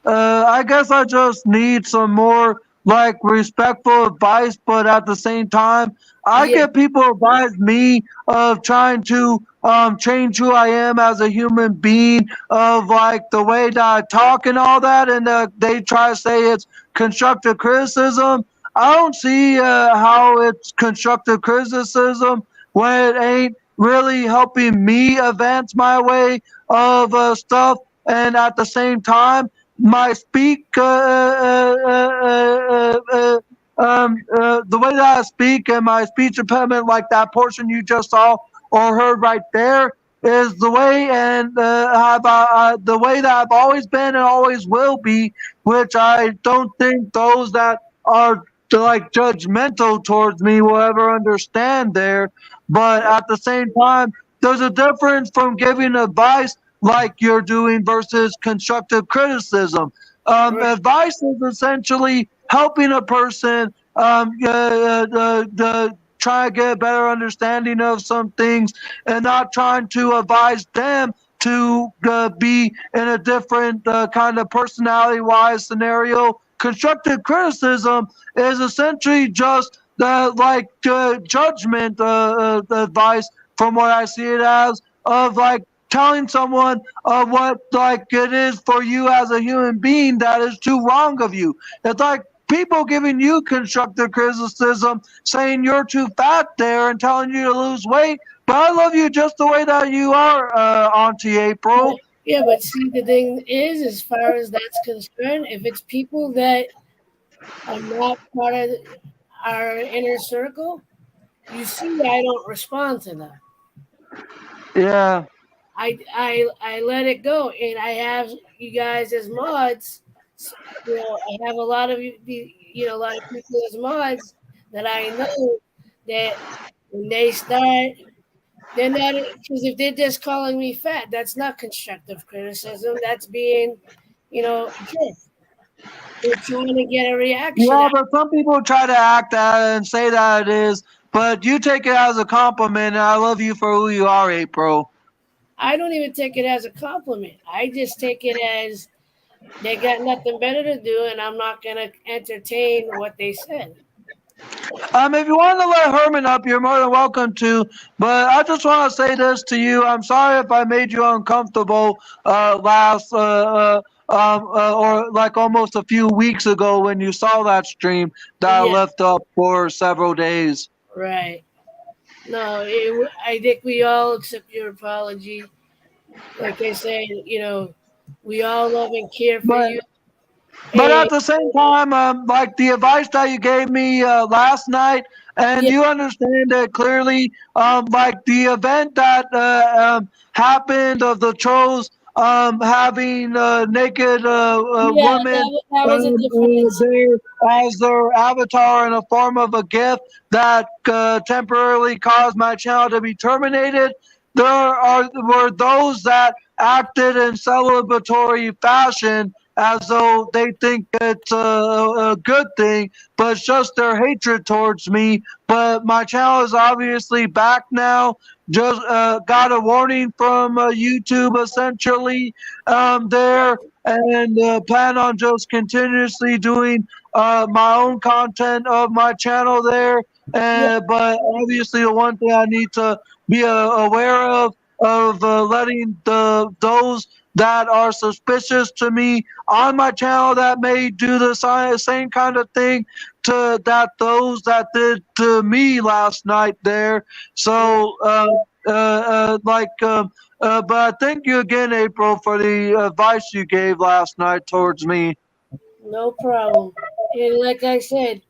I guess I just need some more like respectful advice, but at the same time, I Yeah, get people advise me of trying to change who I am as a human being, of like the way that I talk and all that, and they try to say it's constructive criticism. I don't see how it's constructive criticism when it ain't really helping me advance my way of stuff, and at the same time, my the way that I speak and my speech impediment, like that portion you just saw or heard right there, is the way and the way that I've always been and always will be, which I don't think those that are like judgmental towards me will ever understand there. But at the same time, there's a difference from giving advice like you're doing versus constructive criticism. right. Advice is essentially helping a person try to get a better understanding of some things, and not trying to advise them to be in a different kind of personality wise scenario. Constructive criticism is essentially just like judgment advice, from what I see it as, of like telling someone what like it is for you as a human being that is too wrong of you. It's like people giving you constructive criticism, saying you're too fat there and telling you to lose weight. But I love you just the way that you are, Auntie But, April. yeah, but see, the thing is, as far as that's concerned, if it's people that are not part of our inner circle, you see, I don't respond to them. Yeah. I let it go, and I have you guys as mods. You know, I have a lot of a lot of people as mods that I know that when they start, they're not, because if they're just calling me fat, that's not constructive criticism. That's being, a jerk. They're trying to get a reaction Yeah, out. but some people try to act that and say that it is, but you take it as a compliment, and I love you for who you are, April. I don't even take it as a compliment. I just take it as they got nothing better to do, and I'm not going to entertain what they said. If you want to let Herman up, you're more than welcome to. But I just want to say this to you. I'm sorry if I made you uncomfortable or like almost a few weeks ago when you saw that stream that I Yeah, left up for several days. right. No, I think we all accept your apology. Like I said, we all love and care for But you. But And at the same time, like the advice that you gave me last night, and yeah, you understand it clearly, like the event that happened of the trolls having naked yeah, women that was a different incident. there as their avatar in a form of a gift that temporarily caused my channel to be terminated. Were those that acted in celebratory fashion as though they think it's a good thing, but it's just their hatred towards me. But my channel is obviously back now. Just got a warning from YouTube essentially there, and plan on just continuously doing my own content of my channel there. Yeah, But obviously, the one thing I need to be aware of letting those that are suspicious to me on my channel that may do the same kind of thing to that those that did to me last night there. right. So, like, but thank you again, April, for the advice you gave last night towards me. No problem. And like I said,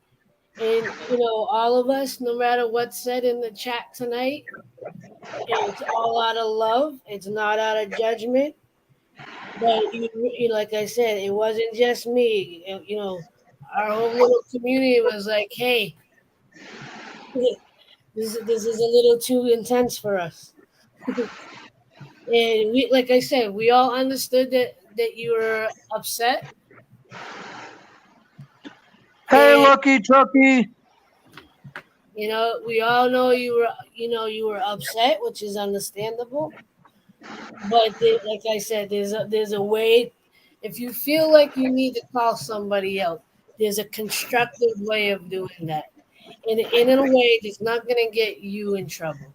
and all of us, no matter what's said in the chat tonight, it's all out of love. It's not out of judgment. But like I said, it wasn't just me. Our whole little community was like, "Hey, this is a little too intense for us." And we, like I said, we all understood that you were upset, Hey, and Lucky Chucky. We all know you were upset, which is understandable. But like I said, there's a way. If you feel like you need to call somebody else, there's a constructive way of doing that, in a way that's not going to get you in trouble.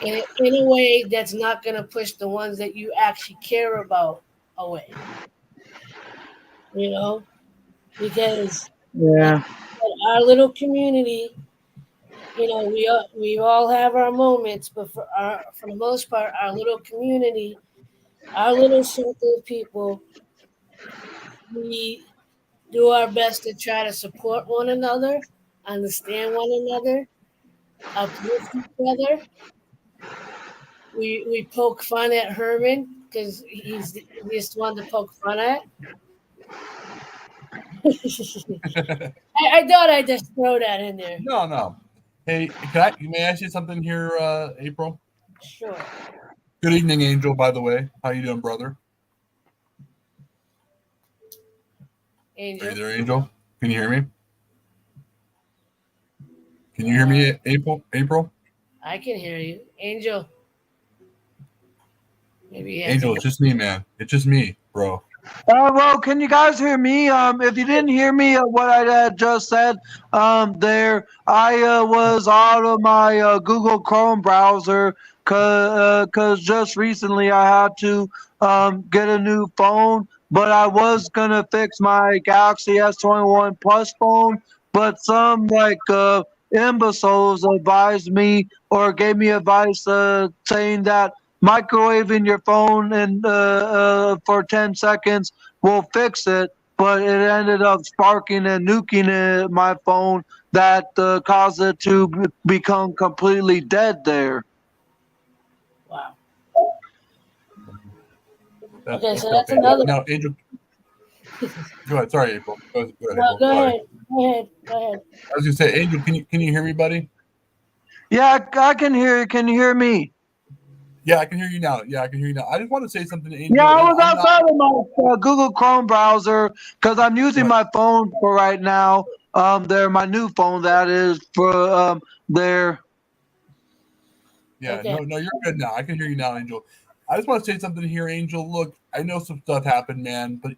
In a way that's not going to push the ones that you actually care about away. You know, because like Yeah. I said, our little community, we all have our moments, but for the most part, our little community, our little circle of people, we do our best to try to support one another, understand one another, uplift each other. We poke fun at Herman because he's the easiest one to poke fun at. I thought I'd just throw that in there. No, no. Hey, may I ask you something here, April? Sure, Good evening, Angel. By the way, how you doing, brother? Are you Angel. there, Angel? Can you hear me? Can you hear Uh, me, April? April? I can hear you, Angel. Maybe he had to Angel, go. it's just me, man. It's just me, bro. Well, can you guys hear me? If you didn't hear me, what I just said, there, I was out of my Google Chrome browser because just recently I had to get a new phone, but I was gonna fix my Galaxy S21 Plus phone, but some imbeciles advised me or gave me advice saying that microwaving your phone and for 10 seconds will fix it, but it ended up sparking and nuking my phone that caused it to become completely dead there. Wow. Okay, That's so that's okay. Now, another. now, Angel, go ahead. Sorry, April. Go ahead, No, April. go Sorry. ahead. Go ahead. Go ahead. I was gonna say, Angel, can you hear me, buddy? Yeah, I can hear you. Can you hear me? Yeah, I can hear you now. Yeah, I can hear you now. I just want to say something to Yeah, Angel, I and was I'm not. outside of my Google Chrome browser because I'm using Right. my phone for right now. There, my new phone that is for there. Yeah, Okay. no, you're good now. I can hear you now, Angel. I just want to say something here, Angel. Look, I know some stuff happened, man, but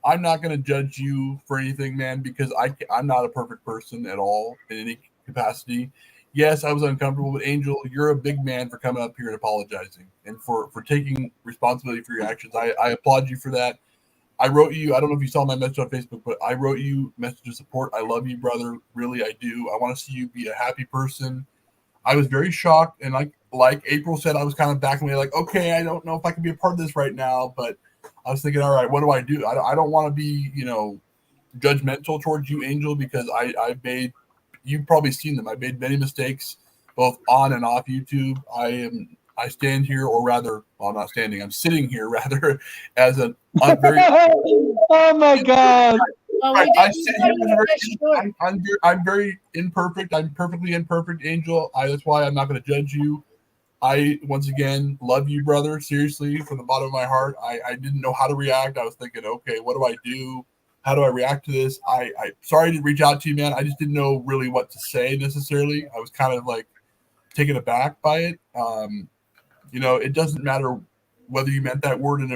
I'm not going to judge you for anything, man, because I'm not a perfect person at all in any capacity. Yes, I was uncomfortable, but Angel, you're a big man for coming up here and apologizing and for taking responsibility for your actions. I applaud you for that. I wrote you. I don't know if you saw my message on Facebook, but I wrote you message of support. I love you, brother. Really, I do. I want to see you be a happy person. I was very shocked, and like April said, I was kind of backing away, like, okay, I don't know if I can be a part of this right now, but I was thinking, all right, what do I do? I don't want to be, judgmental towards you, Angel, because I made, you've probably seen them. I made many mistakes, both on and off YouTube. I stand here, or rather, well, I'm not standing. I'm sitting here rather, as a very Oh my God! Well, right. we did. I We sit here got as you a in that short. I'm very imperfect. I'm perfectly imperfect, Angel. That's why I'm not going to judge you. I once again love you, brother. Seriously, from the bottom of my heart. I didn't know how to react. I was thinking, okay, what do I do? How do I react to this? I sorry I didn't reach out to you, man. I just didn't know really what to say necessarily. I was kind of like taken aback by it. It doesn't matter whether you meant that word in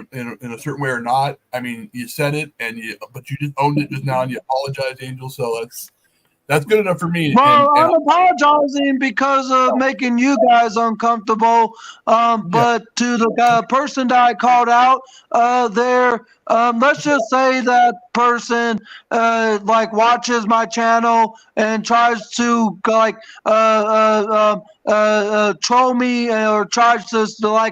a certain way or not. I mean, you said it, but you just owned it just now, and you apologized, Angel. So that's good enough for me. Well, And I'm apologizing because of making you guys uncomfortable. yeah, But to the person that I called out, let's just say that person watches my channel and tries to troll me or tries to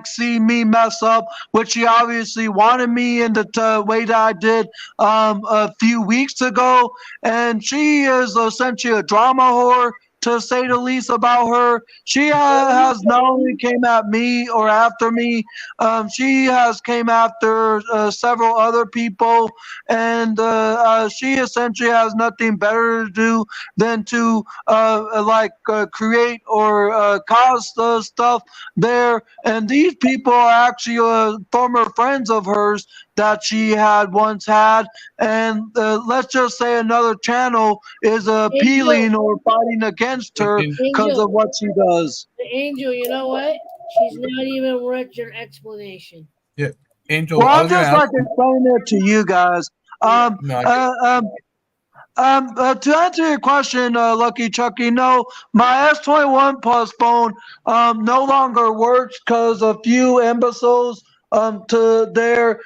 see me mess up, which he obviously wanted me in the way that I did a few weeks ago, and she is essentially a drama whore to say the least, about her. She has not only came at me or after me, she has came after several other people, and she essentially has nothing better to do than to create or cause stuff there. And these people are actually former friends of hers that she had once had. And let's just say another channel is Angel, appealing or fighting against her because Angel, of what she does. Angel. You know what? She's not even worth your explanation. Yeah, Angel, Well, I I'm was gonna just ask like you. explaining it to you guys. Yeah. Um, No, I get it. uh, um, to answer your question, Lucky Chucky, no, my S21 Plus phone no longer works because a few imbeciles to there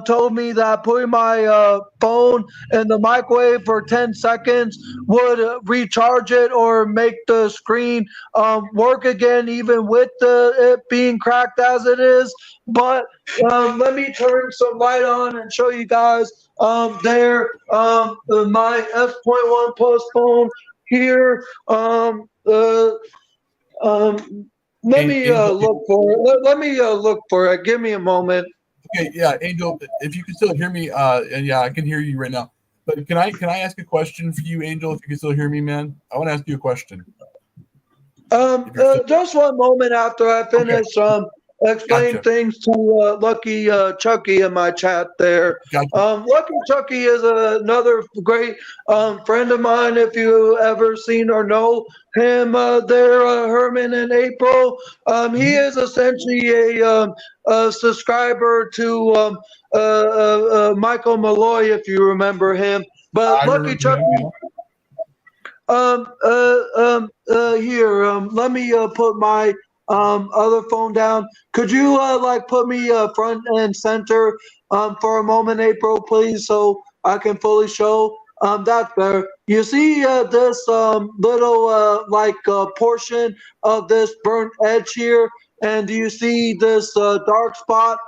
told me that putting my phone in the microwave for 10 seconds would recharge it or make the screen work again, even with it being cracked as it is. But let me turn some light on and show you guys there my S21 Plus phone here. Let me Angel, look for it. Let me look for it. Give me a moment. okay, yeah, Angel, if you can still hear me, and yeah, I can hear you right now. But can I ask a question for you, Angel? If you can still hear me, man, I want to ask you a question. If you're still Just one moment after I okay, finish explain gotcha, things to Lucky Chucky in my chat there. gotcha. Lucky Chucky is another great friend of mine. If you ever seen or know him, there, Herman and April. He Mhm. is essentially a subscriber to Michael Malloy, if you remember him. But I Lucky remember Chucky, him. Yeah. here, let me put my other phone down. Could you put me front and center for a moment, April, please, so I can fully show? That's better. You see this little portion of this burnt edge here, and do you see this dark spot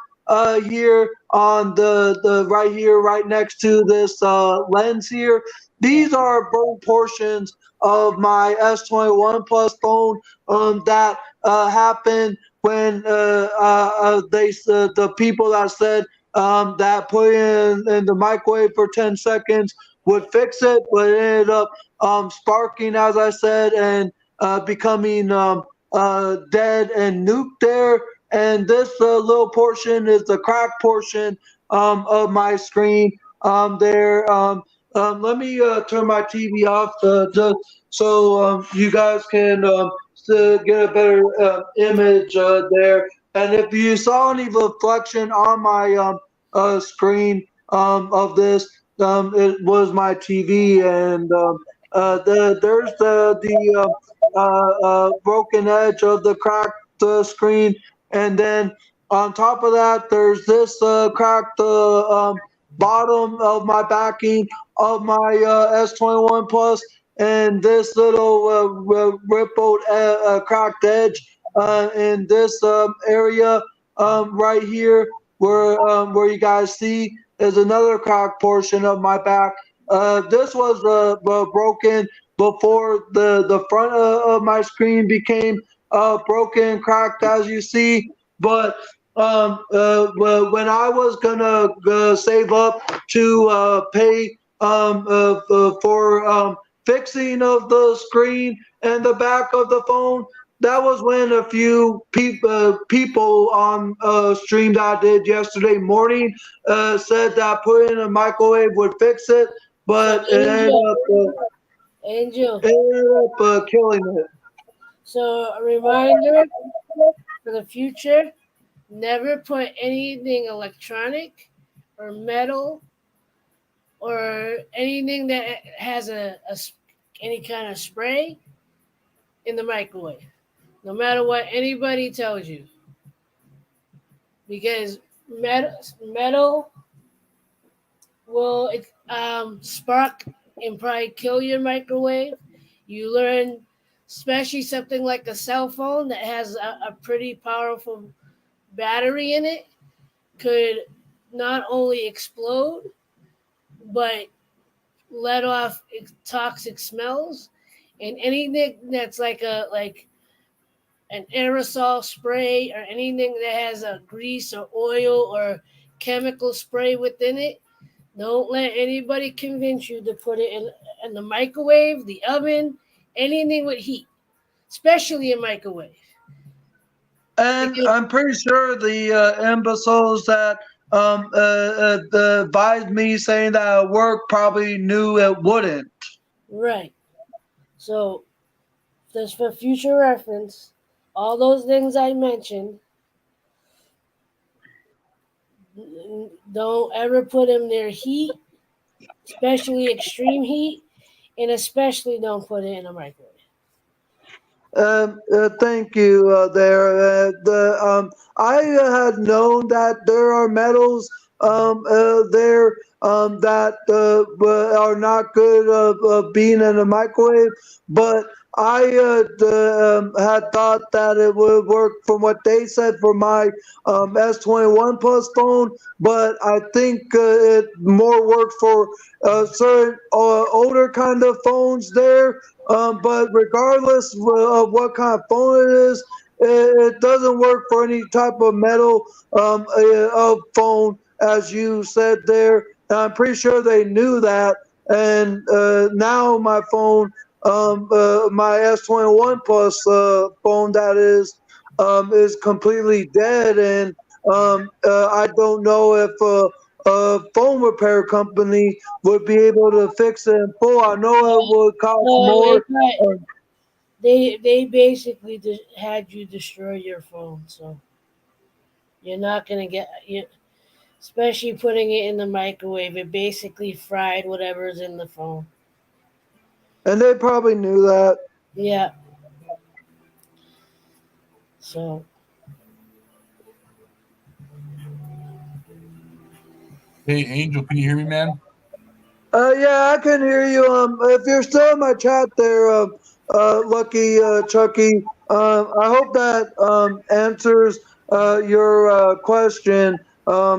here on the right here, right next to this lens here? Yeah. These are burnt portions of my S21 Plus phone that happened when the people that said that put in the microwave for 10 seconds would fix it, but it ended up sparking, as I said, and becoming dead and nuked there. And this little portion is the crack portion of my screen there. Let me turn my TV off just so you guys can get a better image there. And if you saw any reflection on my screen of this, it was my TV, and there's the broken edge of the cracked screen, and then on top of that, there's this cracked bottom of my backing of my S21 Plus, and this little rippled cracked edge in this area right here where you guys see is another cracked portion of my back. This was broken before the front of my screen became broken, cracked, as you see. But when I was gonna save up to pay for fixing of the screen and the back of the phone, that was when a few people on a stream that I did yesterday morning said that putting in a microwave would fix it, So but Angel. it ended up killing it. So a reminder for the future: never put anything electronic or metal or anything that has any kind of spray in the microwave. No matter what anybody tells you, because metal will spark and probably kill your microwave. You learn, especially something like a cell phone that has a pretty powerful battery in it, could not only explode but let off toxic smells And anything that's like an aerosol spray or anything that has a grease or oil or chemical spray within it, don't let anybody convince you to put it in the microwave, the oven, anything with heat, especially a microwave. And Because, I'm pretty sure the imbeciles that advised me saying that at work probably knew it wouldn't. right. So, just for future reference, all those things I mentioned, don't ever put them near heat, especially extreme heat, and especially don't put it in a microwave. Thank you there. I had known that there are metals there that are not good being in a microwave, but I had thought that it would work from what they said for my S21 Plus phone, but I think it more worked for certain older kind of phones there. But regardless of what kind of phone it is, it doesn't work for any type of metal of phone, as you said there. And I'm pretty sure they knew that. And now my phone, my S21 Plus phone, that is completely dead. And I don't know if a phone repair company would be able to fix it in full. I know it would cost No, more. they basically had you destroy your phone, so you're not gonna get you, especially putting it in the microwave. It basically fried whatever's in the phone. And they probably knew that. Yeah, so Hey, Angel, can you hear me, man? Yeah, I can hear you. If you're still in my chat there, Lucky Chucky, I hope that answers your question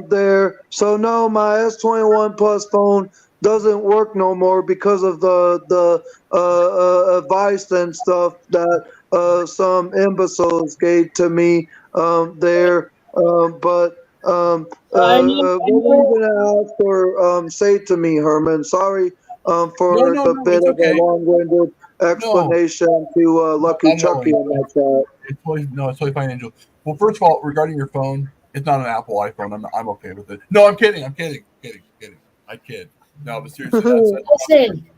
there. So no, my S21 Plus phone doesn't work no more because of the advice and stuff that some imbeciles gave to me there. But I know, I what were you know. gonna ask or say to me, Herman? Sorry No, for no, the no, bit it's of a okay. long-winded No, explanation to Lucky I know, Chucky in Angel. my chat. It's totally no, it's totally fine, Angel. Well, first of all, regarding your phone, it's not an Apple iPhone. I'm okay with it. No, I'm kidding. I'm kidding. Kidding. I kid. No, but seriously, that's Listen,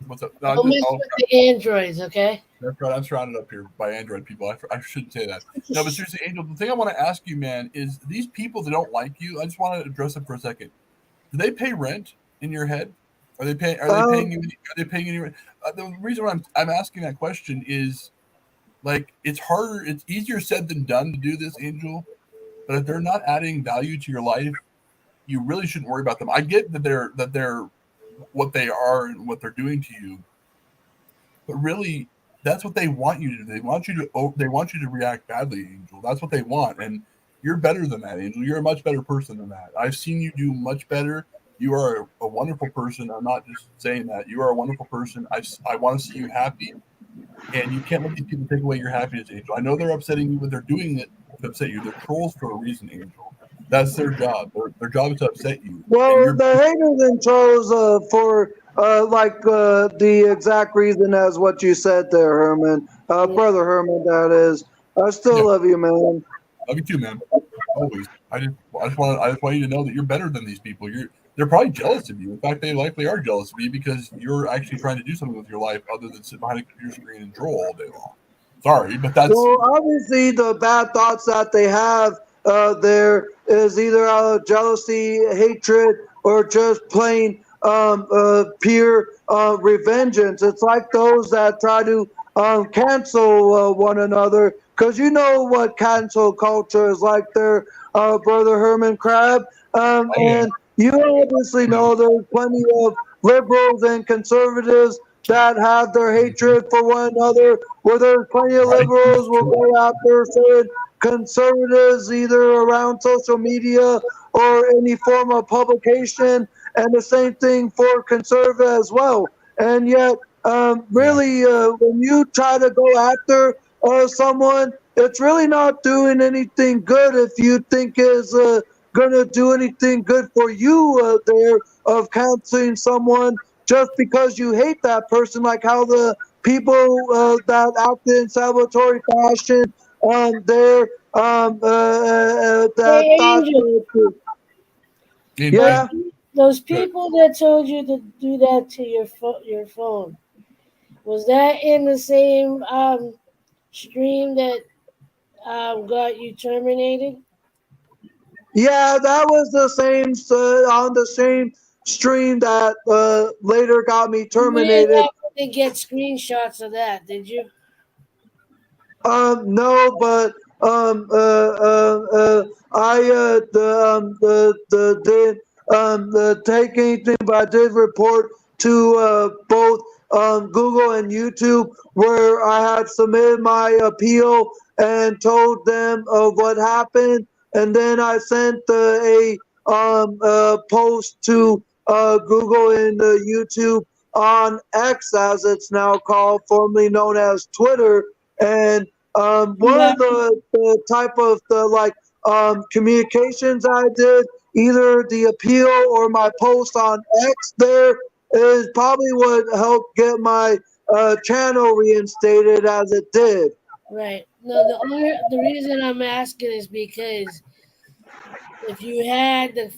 what's up. No, I'm don't just mess oh with the androids, okay? that's right. I'm surrounded up here by Android people. I shouldn't say that. No, but seriously, Angel, the thing I want to ask you, man, is these people that don't like you. I just want to address them for a second. Do they pay rent in your head? Are they paying? Are they Um, paying you? Are they paying you? The reason why I'm asking that question is like it's harder. It's easier said than done to do this, Angel. But if they're not adding value to your life, you really shouldn't worry about them. I get that they're what they are and what they're doing to you, but really that's what they want you to do. They want you to react badly, Angel. That's what they want, and you're better than that, Angel. You're a much better person than that. I've seen you do much better. You are a wonderful person. I'm not just saying that. You are a wonderful person. I want to see you happy, and you can't let these people take away your happiness, Angel. I know they're upsetting you, but they're doing it to upset you. They're trolls for a reason, Angel. That's their job. Their job is to upset you, and well, you're the haters and trolls for like the exact reason as what you said there, Herman. Yeah. Brother Herman, that is. I yeah. still love you, man. Love you too, man. Always. I just want you to know that you're better than these people. They're probably jealous of you. In fact, they likely are jealous of you because you're actually trying to do something with your life other than sit behind a computer screen and troll all day long. Sorry, but that's Well, obviously, the bad thoughts that they have there is either out of jealousy, hatred, or just plain pure revengeance. It's like those that try to cancel one another, because you know what cancel culture is like there, Brother Herman Crab. oh yeah. And you obviously Oh, yeah. know there's plenty of liberals and conservatives that have their Mhm. hatred for one another, where there's plenty of Right. It's liberals will true. go after certain conservatives either around social media or any form of publication, and the same thing for conservative as well. And yet, Yeah. really, when you try to go after someone, it's really not doing anything good if you think is going to do anything good for you there of canceling someone just because you hate that person, like how the people that acted in celebratory fashion there that Hey, thought Angel, Angel, those yeah. Angel. those Good. people that told you to do that to your phone, was that in the same stream that got you terminated? Yeah, that was the same on the same stream that later got me You didn't terminated. happen to get screenshots of that, did you? No, but I the did take anything, but I did report to both Google and YouTube where I had submitted my appeal and told them of what happened, and then I sent a post to Google and YouTube on X, as it's now called, formerly known as Twitter, and one Yeah. of the type of the like communications I did, either the appeal or my post on X there, is probably what helped get my channel reinstated as it did. Right. No, the reason I'm asking is because if you had the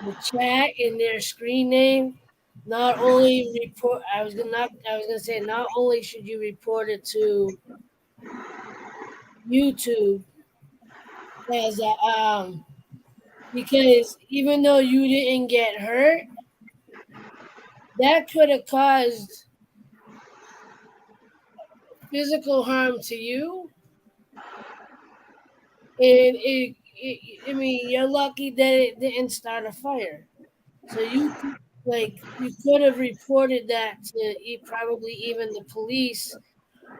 the chat in their screen name, not only report. I was gonna say not only should you report it to YouTube as a because even though you didn't get hurt, that could have caused physical harm to you, and I mean, you're lucky that it didn't start a fire. So you could have reported that to probably even the police,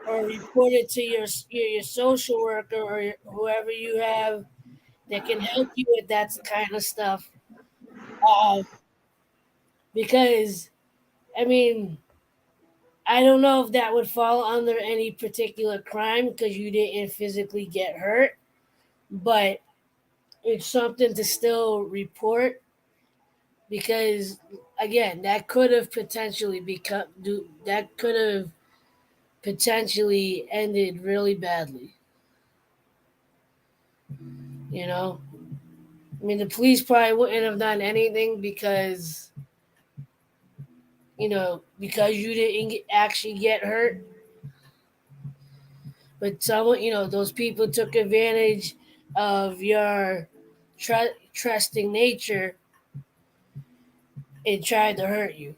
or report it to your social worker or whoever you have that can help you with that kind of stuff. Uh, because I mean, I don't know if that would fall under any particular crime because you didn't physically get hurt, but it's something to still report because again, that could have potentially that could have potentially ended really badly. You know, I mean, the police probably wouldn't have done anything because because you didn't actually get hurt, but someone, those people took advantage of your trusting nature and tried to hurt you,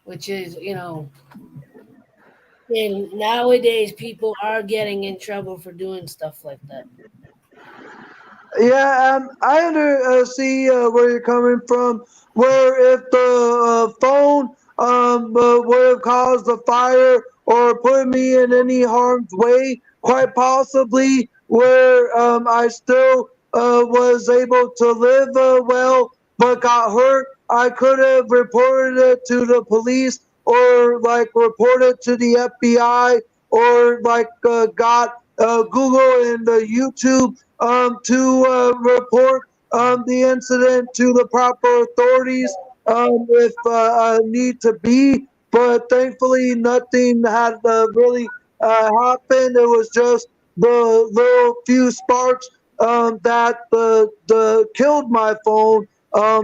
which is, and nowadays people are getting in trouble for doing stuff like that. Yeah, I see where you're coming from. Where if the phone would have caused a fire or put me in any harm's way, quite possibly, where I still was able to live well but got hurt, I could have reported it to the police or like reported to the FBI or like got Google and YouTube to report the incident to the proper authorities if need to be. But thankfully, nothing had really happened. It was just the little few sparks that the killed my phone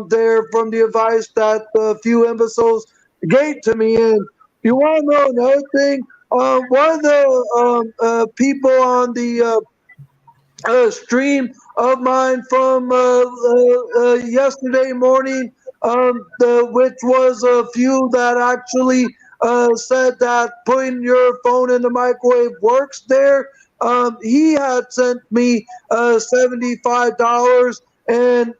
there from the advice that a few imbeciles gave to me. And you want to know another thing? One of the people on the stream of mine from yesterday morning, which was a few that actually said that putting your phone in the microwave works there. He had sent me $75, and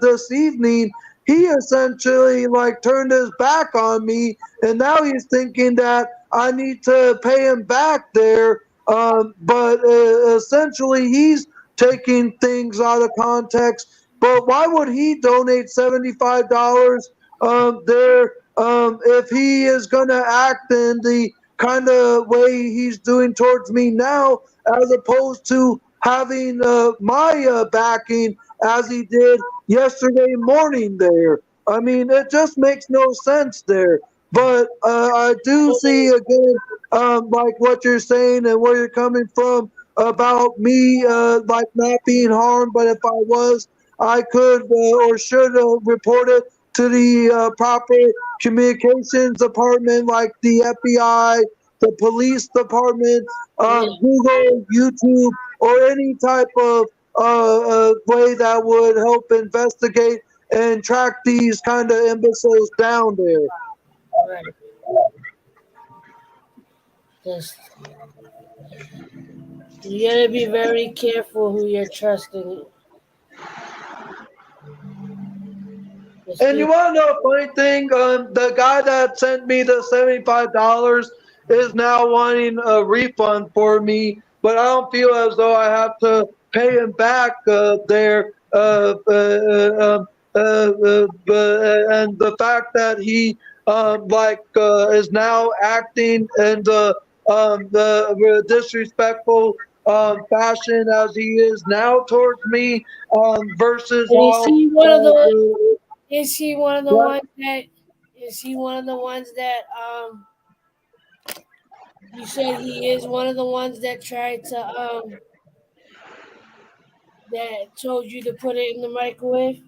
this evening he essentially like turned his back on me, and now he's thinking that I need to pay him back there, but essentially, he's taking things out of context But why would he donate $75 there if he is going to act in the kind of way he's doing towards me now, as opposed to having my backing as he did yesterday morning there? I mean, it just makes no sense there. But I do see again, like what you're saying and where you're coming from about me, like not being harmed. But if I was, I could or should report it to the proper communications department, like the FBI, the police department, Yeah. Google, YouTube, or any type of way that would help investigate and track these kind of imbeciles down there. Right. Just you gotta be very careful who you're trusting. Just And you be want to know a funny thing? The guy that sent me the $75 is now wanting a refund for me, but I don't feel as though I have to pay him back there. And the fact that he is now acting in the disrespectful fashion as he is now towards me, versus is how he one of the the is he one of the what? ones that is he one of the ones that you said he is one of the ones that tried to that told you to put it in the microwave?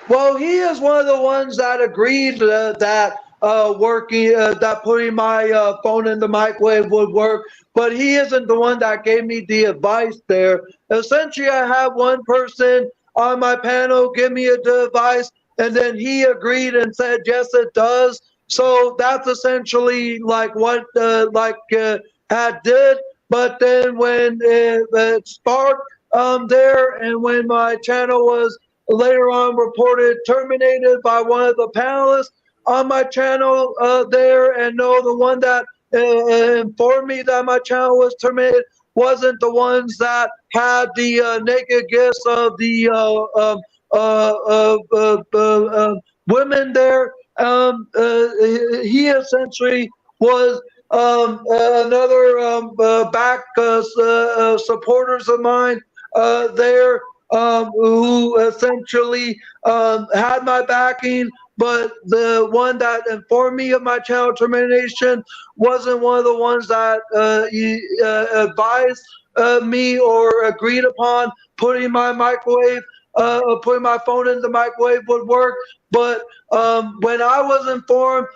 Well, he is one of the ones that agreed that working that putting my phone in the microwave would work, but he isn't the one that gave me the advice there. Essentially, I have one person on my panel give me a device, and then he agreed and said yes, it does. So that's essentially like what had did. But then when it sparked there, and when my channel was later on reported terminated by one of the panelists on my channel there, and no, the one that informed me that my channel was terminated wasn't the ones that had the naked gifts of the women there. He essentially was another back supporters of mine there, who essentially had my backing, but the one that informed me of my channel termination wasn't one of the ones that advised me or agreed upon putting my microwave, putting my phone in the microwave would work. But when I was informed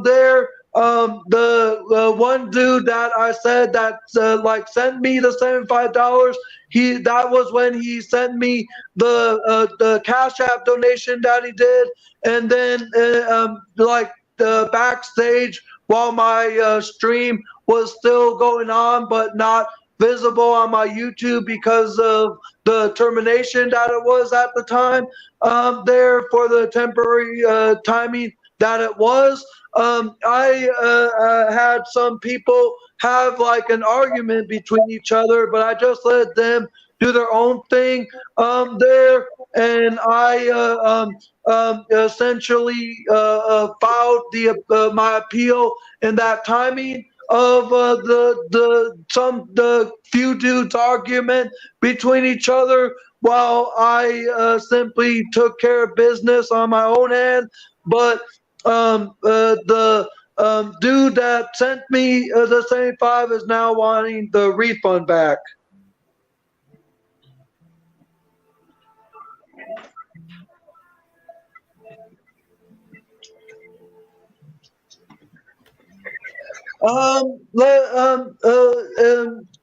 there, the one dude that I said that sent me the $75, he that was when he sent me the Cash App donation that he did, and then the backstage while my stream was still going on but not visible on my YouTube because of the termination that it was at the time there for the temporary timing that it was. I had some people have like an argument between each other, but I just let them do their own thing there, and I essentially filed my appeal in that timing of the few dudes argument between each other, while I simply took care of business on my own hand. But the dude that sent me the 75 is now wanting the refund back.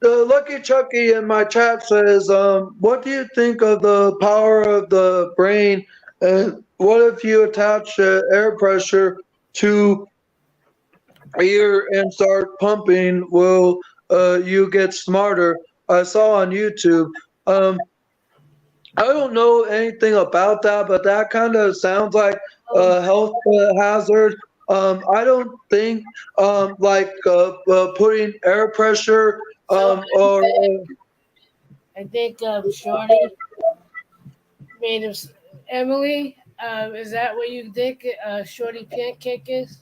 Lucky Chucky in my chat says, what do you think of the power of the brain? What if you attach air pressure to ear and start pumping? Will you get smarter? I saw on YouTube. I don't know anything about that, but that kind of sounds like a health hazard. I don't think putting air pressure So or I think Shorty made of Emily. Is that what you think? Shorty pancake is?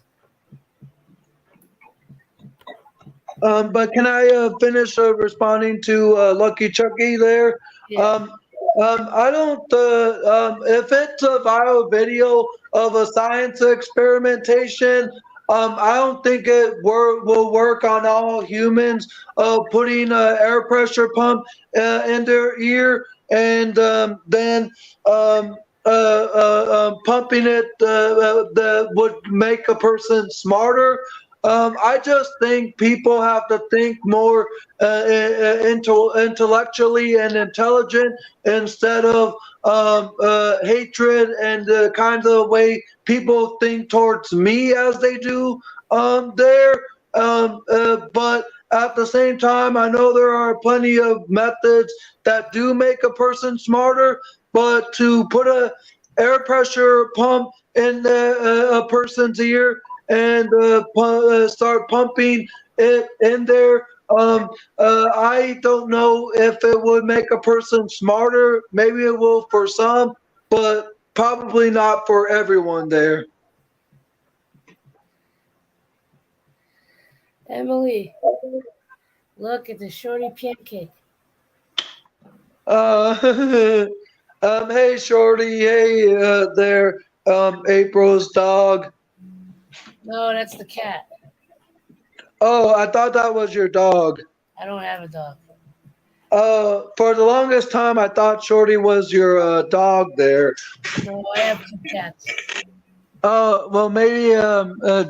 But can I finish responding to Lucky Chucky there? Yeah. Um, I don't. If it's a viral video of a science experimentation, I don't think will work on all humans. Putting an air pressure pump in their ear and then pumping it that would make a person smarter. I just think people have to think more intellectually and intelligent instead of hatred and the kind of way people think towards me as they do there. But at the same time, I know there are plenty of methods that do make a person smarter, but to put a air pressure pump in a person's ear and start pumping it in there. I don't know if it would make a person smarter. Maybe it will for some, but probably not for everyone there. Emily, look at the shorty pancake. Uh, hey, Shorty. Hey, there. April's dog. No, that's the cat. Oh, I thought that was your dog. I don't have a dog. For the longest time, I thought Shorty was your dog there. No, I have two cats. Well, maybe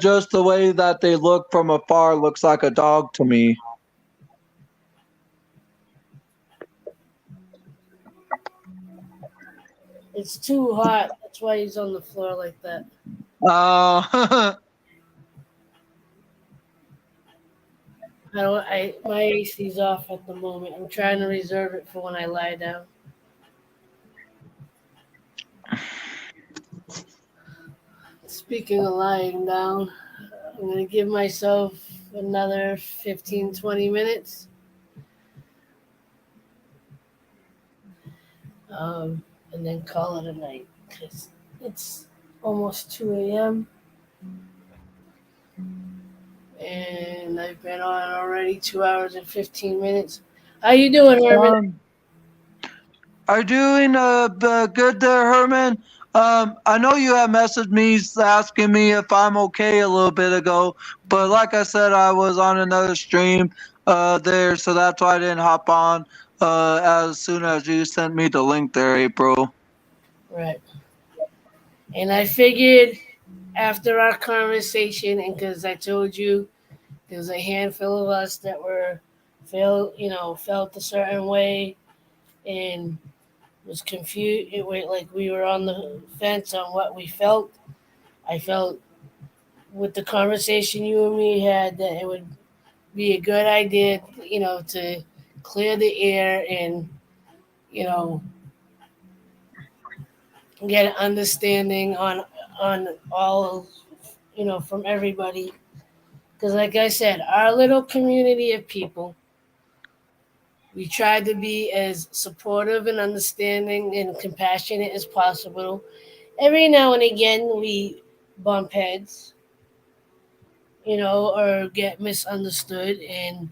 just the way that they look from afar looks like a dog to me. It's too hot. That's why he's on the floor like that. Uh, I don't. My AC's off at the moment. I'm trying to reserve it for when I lie down. Speaking of lying down, I'm gonna give myself another 15, 20 minutes. And then call it a night because it's almost 2 a.m. and I've been on already 2 hours and 15 minutes. How you doing, Herman? um, are you doing good there, Herman? I know you had messaged me asking me if I'm okay a little bit ago, but like I said, I was on another stream there, so that's why I didn't hop on as soon as you sent me the link there, April. Right. And I figured after our conversation, and because I told you there's a handful of us that felt a certain way and was confused. It was like we were on the fence on what we felt. I felt with the conversation you and me had that it would be a good idea, to clear the air and, you know, get an understanding on all, from everybody. Because, like I said, our little community of people, we tried to be as supportive and understanding and compassionate as possible. Every now and again, we bump heads, or get misunderstood. And,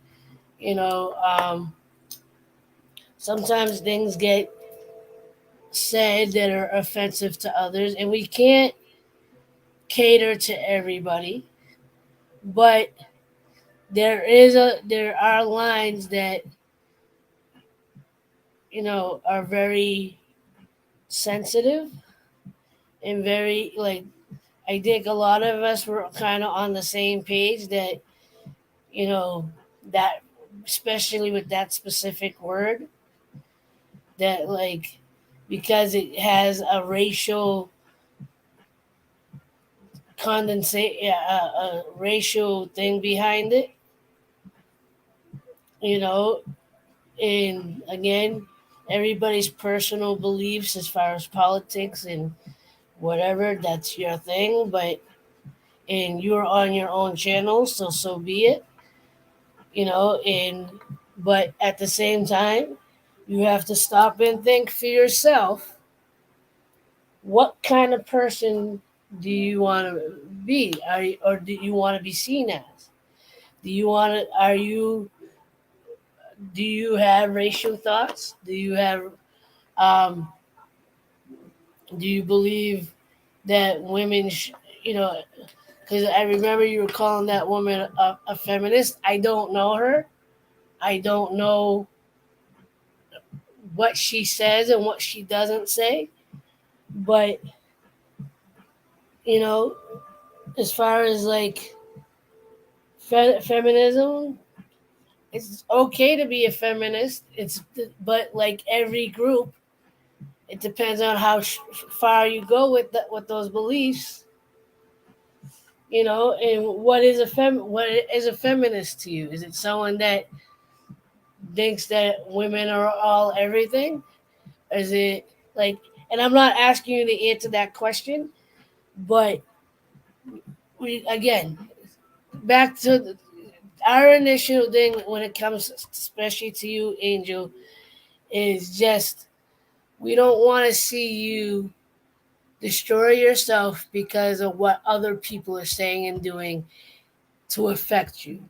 you know, um, sometimes things get said that are offensive to others, and we can't cater to everybody. But there are lines that, are very sensitive and very like I think a lot of us were kind of on the same page that you know that especially with that specific word that like because it has a racial condensate a racial thing behind it, you know, and again everybody's personal beliefs as far as politics and whatever that's your thing, but and you're on your own channel, so be it, and but at the same time you have to stop and think for yourself what kind of person do you want to be? Or do you want to be seen as? Do you want to? Are you? Do you have racial thoughts? Do you have? Um, do you believe that women? You know, because I remember you were calling that woman a feminist. I don't know her. I don't know what she says and what she doesn't say. But you know, as far as like feminism, it's okay to be a feminist. It's but like every group, it depends on how far you go with those beliefs. You know, and what is a feminist to you? Is it someone that thinks that women are all everything? Is it like? And I'm not asking you to answer that question, but we again back to our initial thing when it comes, especially to you, Angel, is just we don't want to see you destroy yourself because of what other people are saying and doing to affect you.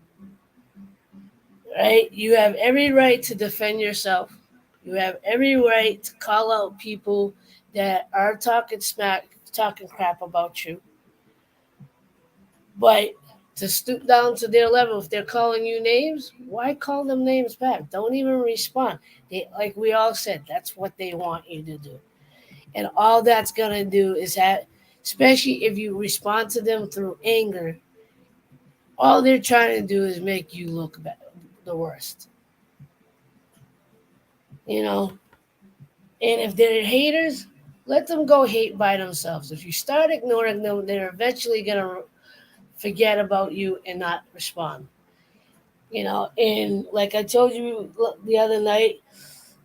Right? You have every right to defend yourself. You have every right to call out people that are talking smack, talking crap about you. But to stoop down to their level, if they're calling you names, why call them names back? Don't even respond. Like we all said, that's what they want you to do. And all that's going to do is that, especially if you respond to them through anger, all they're trying to do is make you look bad, the worst. You know, and if they're haters, let them go hate by themselves. If you start ignoring them, they're eventually going to forget about you and not respond. You know, and like I told you the other night,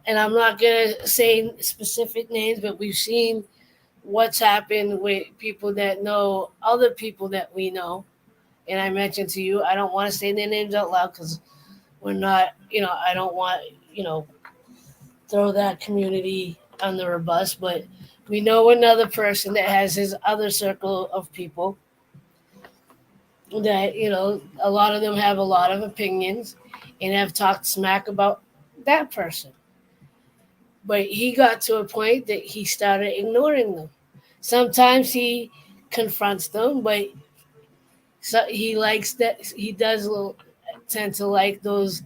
and I'm not going to say specific names, but we've seen what's happened with people that know other people that we know. And I mentioned to you, I don't want to say their names out loud because we're not, I don't want, you know, throw that community under a bus. But we know another person that has his other circle of people that, a lot of them have a lot of opinions and have talked smack about that person. But he got to a point that he started ignoring them. Sometimes he confronts them, but so he likes that he does tend to like those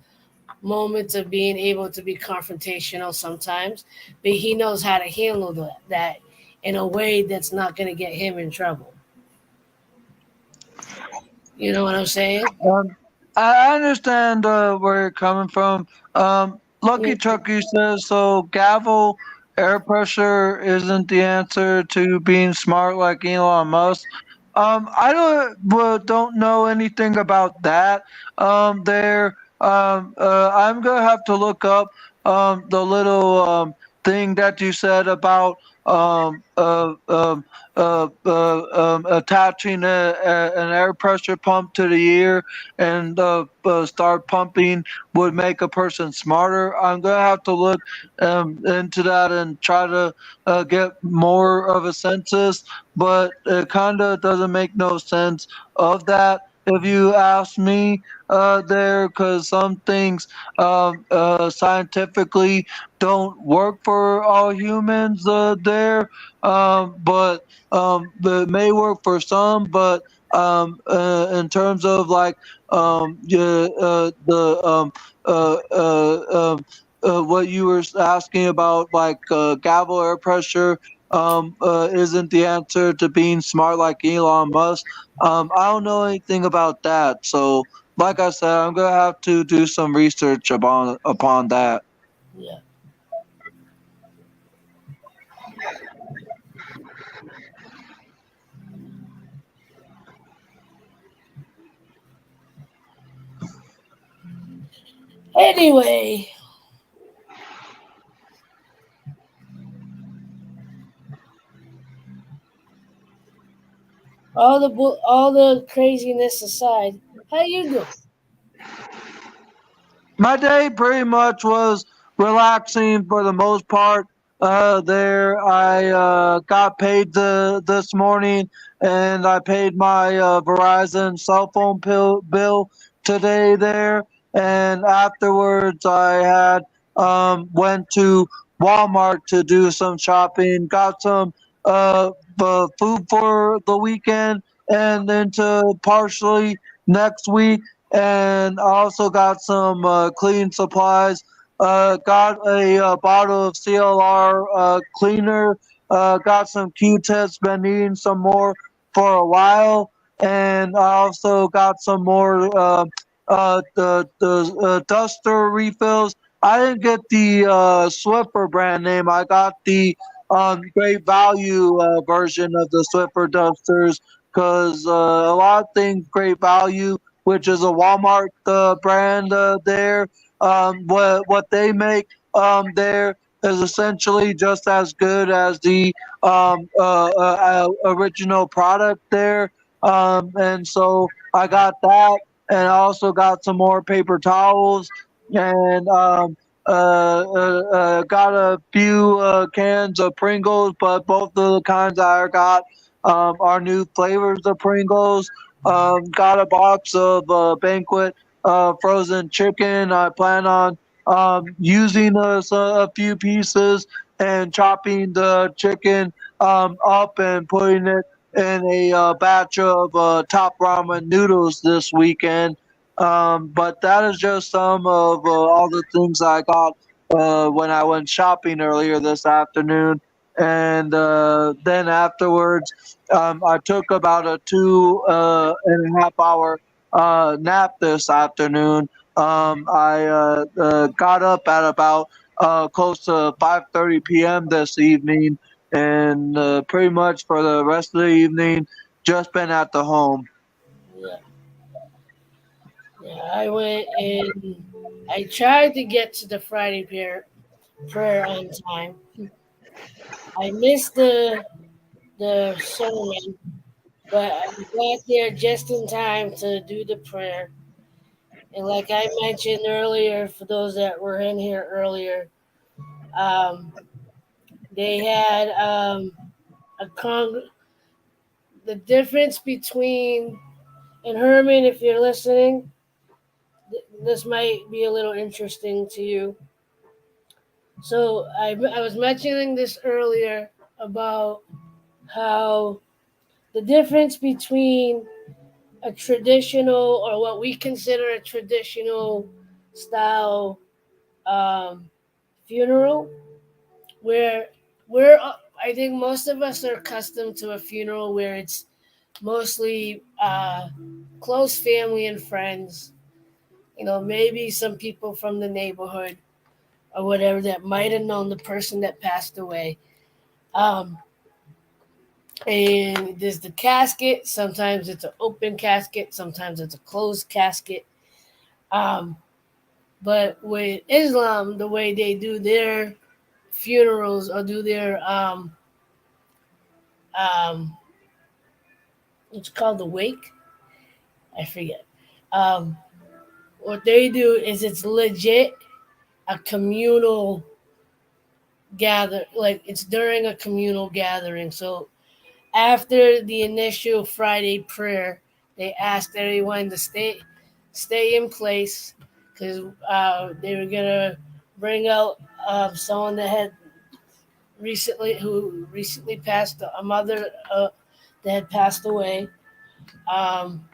moments of being able to be confrontational sometimes, but he knows how to handle that in a way that's not going to get him in trouble. You know what I'm saying? Um, I understand where you're coming from. Lucky Mm, Chucky says so. Gavel air pressure isn't the answer to being smart like Elon Musk. I don't know anything about that. I'm gonna have to look up the little thing that you said about um, uh, um, attaching an air pressure pump to the ear and start pumping would make a person smarter. I'm gonna have to look into that and try to get more of a census, but it kind of doesn't make no sense of that. If you ask me, there, because some things scientifically don't work for all humans, but it may work for some. But in terms of like yeah, the what you were asking about, like gavel air pressure, isn't the answer to being smart like Elon Musk. I don't know anything about that, so like I said, I'm gonna have to do some research upon that. yeah. Anyway, all the craziness aside, how you doing? My day pretty much was relaxing for the most part. there. I got paid this morning, and I paid my Verizon cell phone bill today there. And afterwards, I had went to Walmart to do some shopping, got some food for the weekend, and into partially next week. And I also got some cleaning supplies, got a bottle of CLR cleaner. Got some Q-tips. Been needing some more for a while, and I also got some more the duster refills. I didn't get the Swiffer brand name. I got the Great Value version of the Swiffer dusters because a lot of things Great Value, which is a Walmart brand there. What they make there is essentially just as good as the original product there. And so I got that, and I also got some more paper towels, and got a few cans of Pringles, but both of the kinds I got are new flavors of Pringles. Got a box of Banquet frozen chicken. I plan on using a few pieces and chopping the chicken up and putting it in a batch of top ramen noodles this weekend. But that is just some of all the things I got when I went shopping earlier this afternoon. And then afterwards, I took about a 2.5 hour nap this afternoon. I got up at about close to 5:30 p.m. this evening, and pretty much for the rest of the evening, just been at the home. Yeah. Yeah, I went and I tried to get to the Friday prayer on time. I missed the sermon, but I got there just in time to do the prayer. And like I mentioned earlier, for those that were in here earlier, um, they had a the difference between, and Herman, if you're listening, this might be a little interesting to you. So I was mentioning this earlier about how the difference between a traditional, or what we consider a traditional style um, funeral, where we're I think most of us are accustomed to a funeral where it's mostly close family and friends. You know, maybe some people from the neighborhood or whatever that might have known the person that passed away. Um, and there's the casket. Sometimes it's an open casket. Sometimes it's a closed casket. Um, but with Islam, the way they do their funerals or do their um, it's called the wake. I forget. Um, what they do is it's legit a communal gather, like it's during a communal gathering. So after the initial Friday prayer, they asked everyone to stay in place because they were gonna bring out someone that had recently passed, a mother that had passed away, um,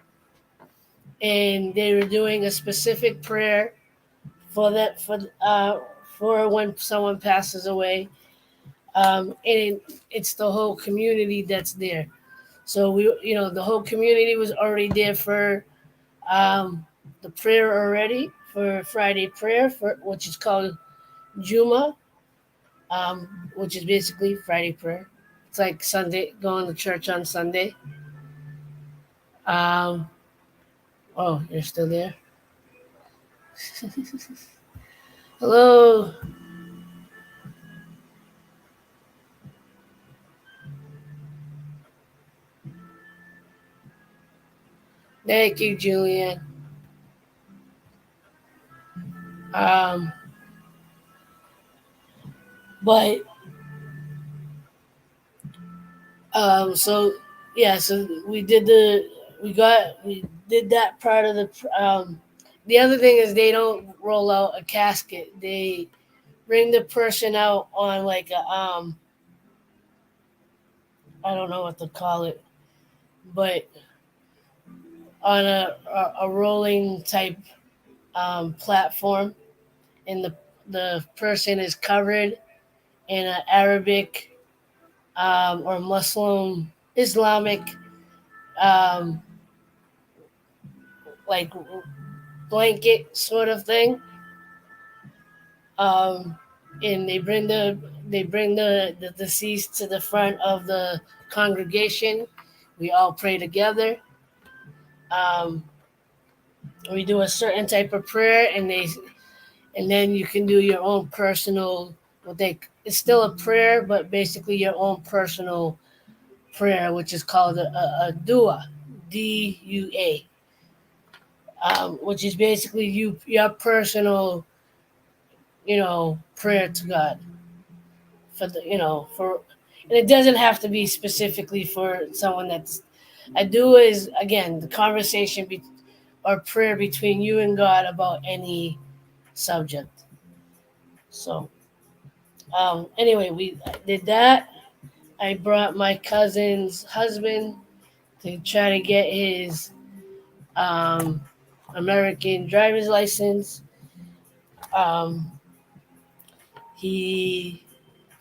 and they were doing a specific prayer for that for when someone passes away, and it's the whole community that's there. So the whole community was already there for um, the prayer already for Friday prayer, for which is called Juma, which is basically Friday prayer. It's like Sunday, going to church on Sunday. Um, oh, you're still there? Hello. Thank you, Julian. Um, but So yeah, so we did that part of the. The other thing is they don't roll out a casket. They bring the person out on like a I don't know what to call it, but on a rolling type platform, and the person is covered in an Arabic or Muslim Islamic um, like blanket sort of thing, um, and they bring the deceased to the front of the congregation. We all pray together. Um, we do a certain type of prayer, and then you can do your own personal. What they it's still a prayer, but basically your own personal prayer, which is called a dua, DUA, which is basically your personal prayer to God for the for, and it doesn't have to be specifically for someone that's. I do is again the conversation or prayer between you and God about any subject. So anyway, we did that. I brought my cousin's husband to try to get his um, American driver's license. Um, he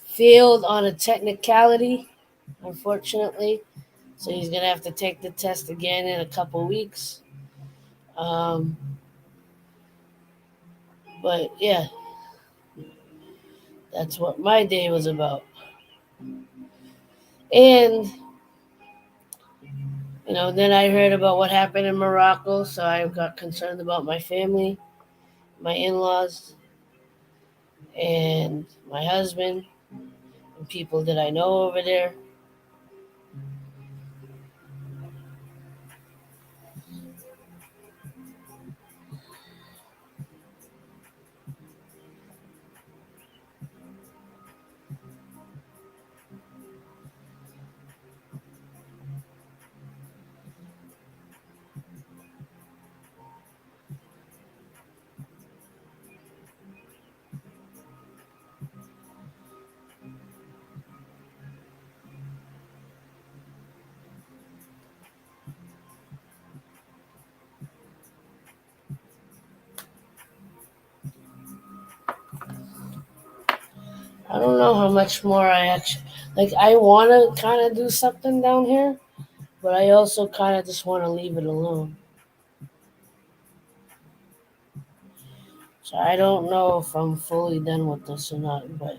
failed on a technicality, unfortunately, so he's gonna have to take the test again in a couple weeks. Um, but yeah, that's what my day was about. And then I heard about what happened in Morocco, so I got concerned about my family, my in-laws, and my husband, and people that I know over there. I don't know how much more I actually like. I want to kind of do something down here, but I also kind of just want to leave it alone. So I don't know if I'm fully done with this or not, but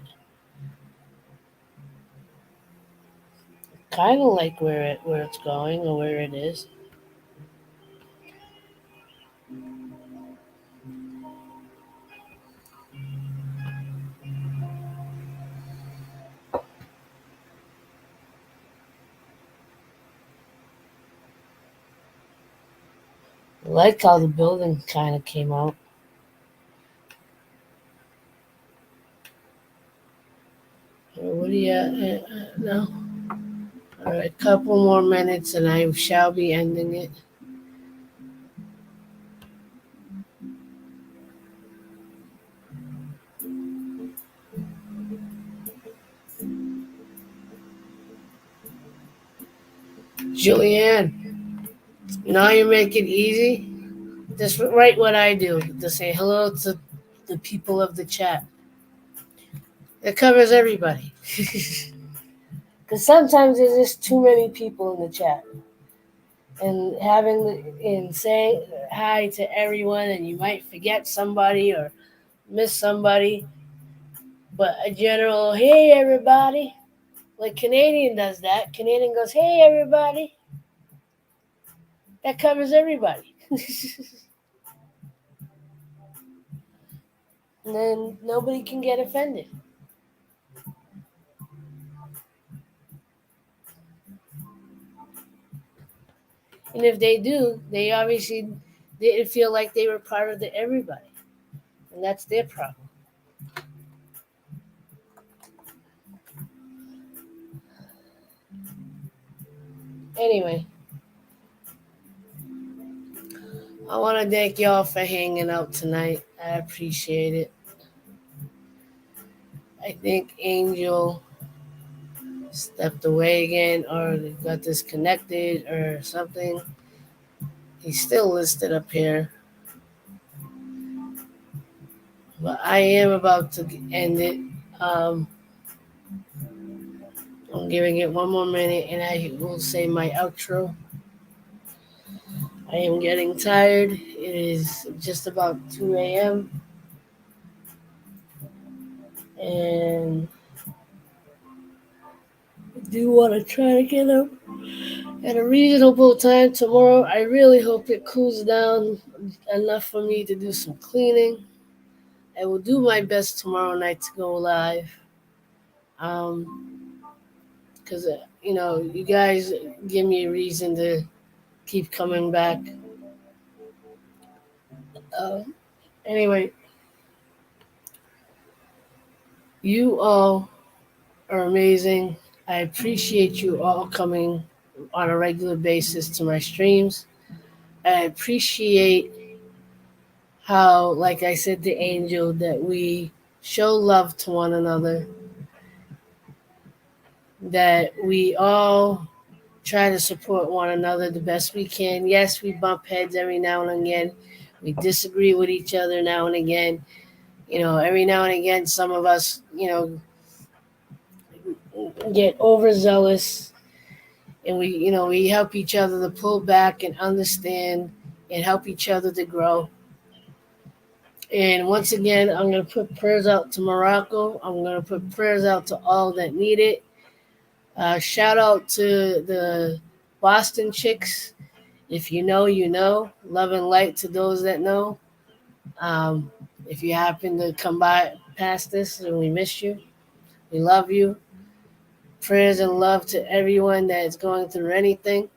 kind of like where it's going or where it is. I like how the building kind of came out. What do you no? All right, a couple more minutes and I shall be ending it. Julianne, you make it easy. Just write what I do. Just say hello to the people of the chat. It covers everybody. Because sometimes there's just too many people in the chat, and saying hi to everyone, and you might forget somebody or miss somebody. But a general hey everybody, like Canadian does that. Canadian goes hey everybody. That covers everybody. And then nobody can get offended. And if they do, they obviously didn't feel like they were part of the everybody. And that's their problem. Anyway, I want to thank y'all for hanging out tonight. I appreciate it. I think Angel stepped away again or got disconnected or something. He's still listed up here. But I am about to end it. Um, I'm giving it one more minute and I will say my outro. I am getting tired. It is just about 2 a.m. And I do want to try to get up at a reasonable time tomorrow. I really hope it cools down enough for me to do some cleaning. I will do my best tomorrow night to go live. Because, you guys give me a reason to keep coming back. Uh, anyway, you all are amazing. I appreciate you all coming on a regular basis to my streams. I appreciate how, like I said to Angel, that we show love to one another, that we all try to support one another the best we can. Yes, we bump heads every now and again. We disagree with each other now and again. Every now and again, some of us, get overzealous, and we help each other to pull back and understand and help each other to grow. And once again, I'm going to put prayers out to Morocco. I'm going to put prayers out to all that need it. Shout out to the Boston chicks. If you know, you know. Love and light to those that know. Um, if you happen to come by past this and we missed you, we love you. Prayers and love to everyone that is going through anything.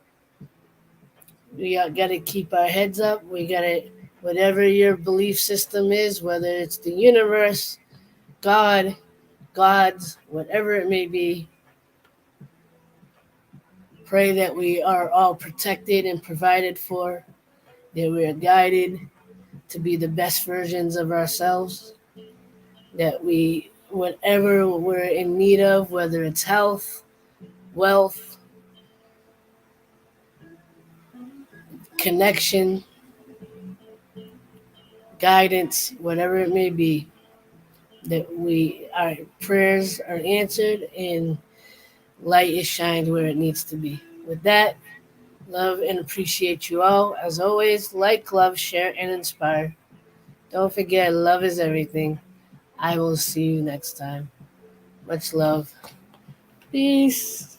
We got to keep our heads up. We got to, whatever your belief system is, whether it's the universe, God, gods, whatever it may be, pray that we are all protected and provided for, that we are guided to be the best versions of ourselves, that we, whatever we're in need of, whether it's health, wealth, connection, guidance, whatever it may be, that our prayers are answered and light is shined where it needs to be. With that, love and appreciate you all. As always, like, love, share, and inspire. Don't forget, love is everything. I will see you next time. Much love. Peace.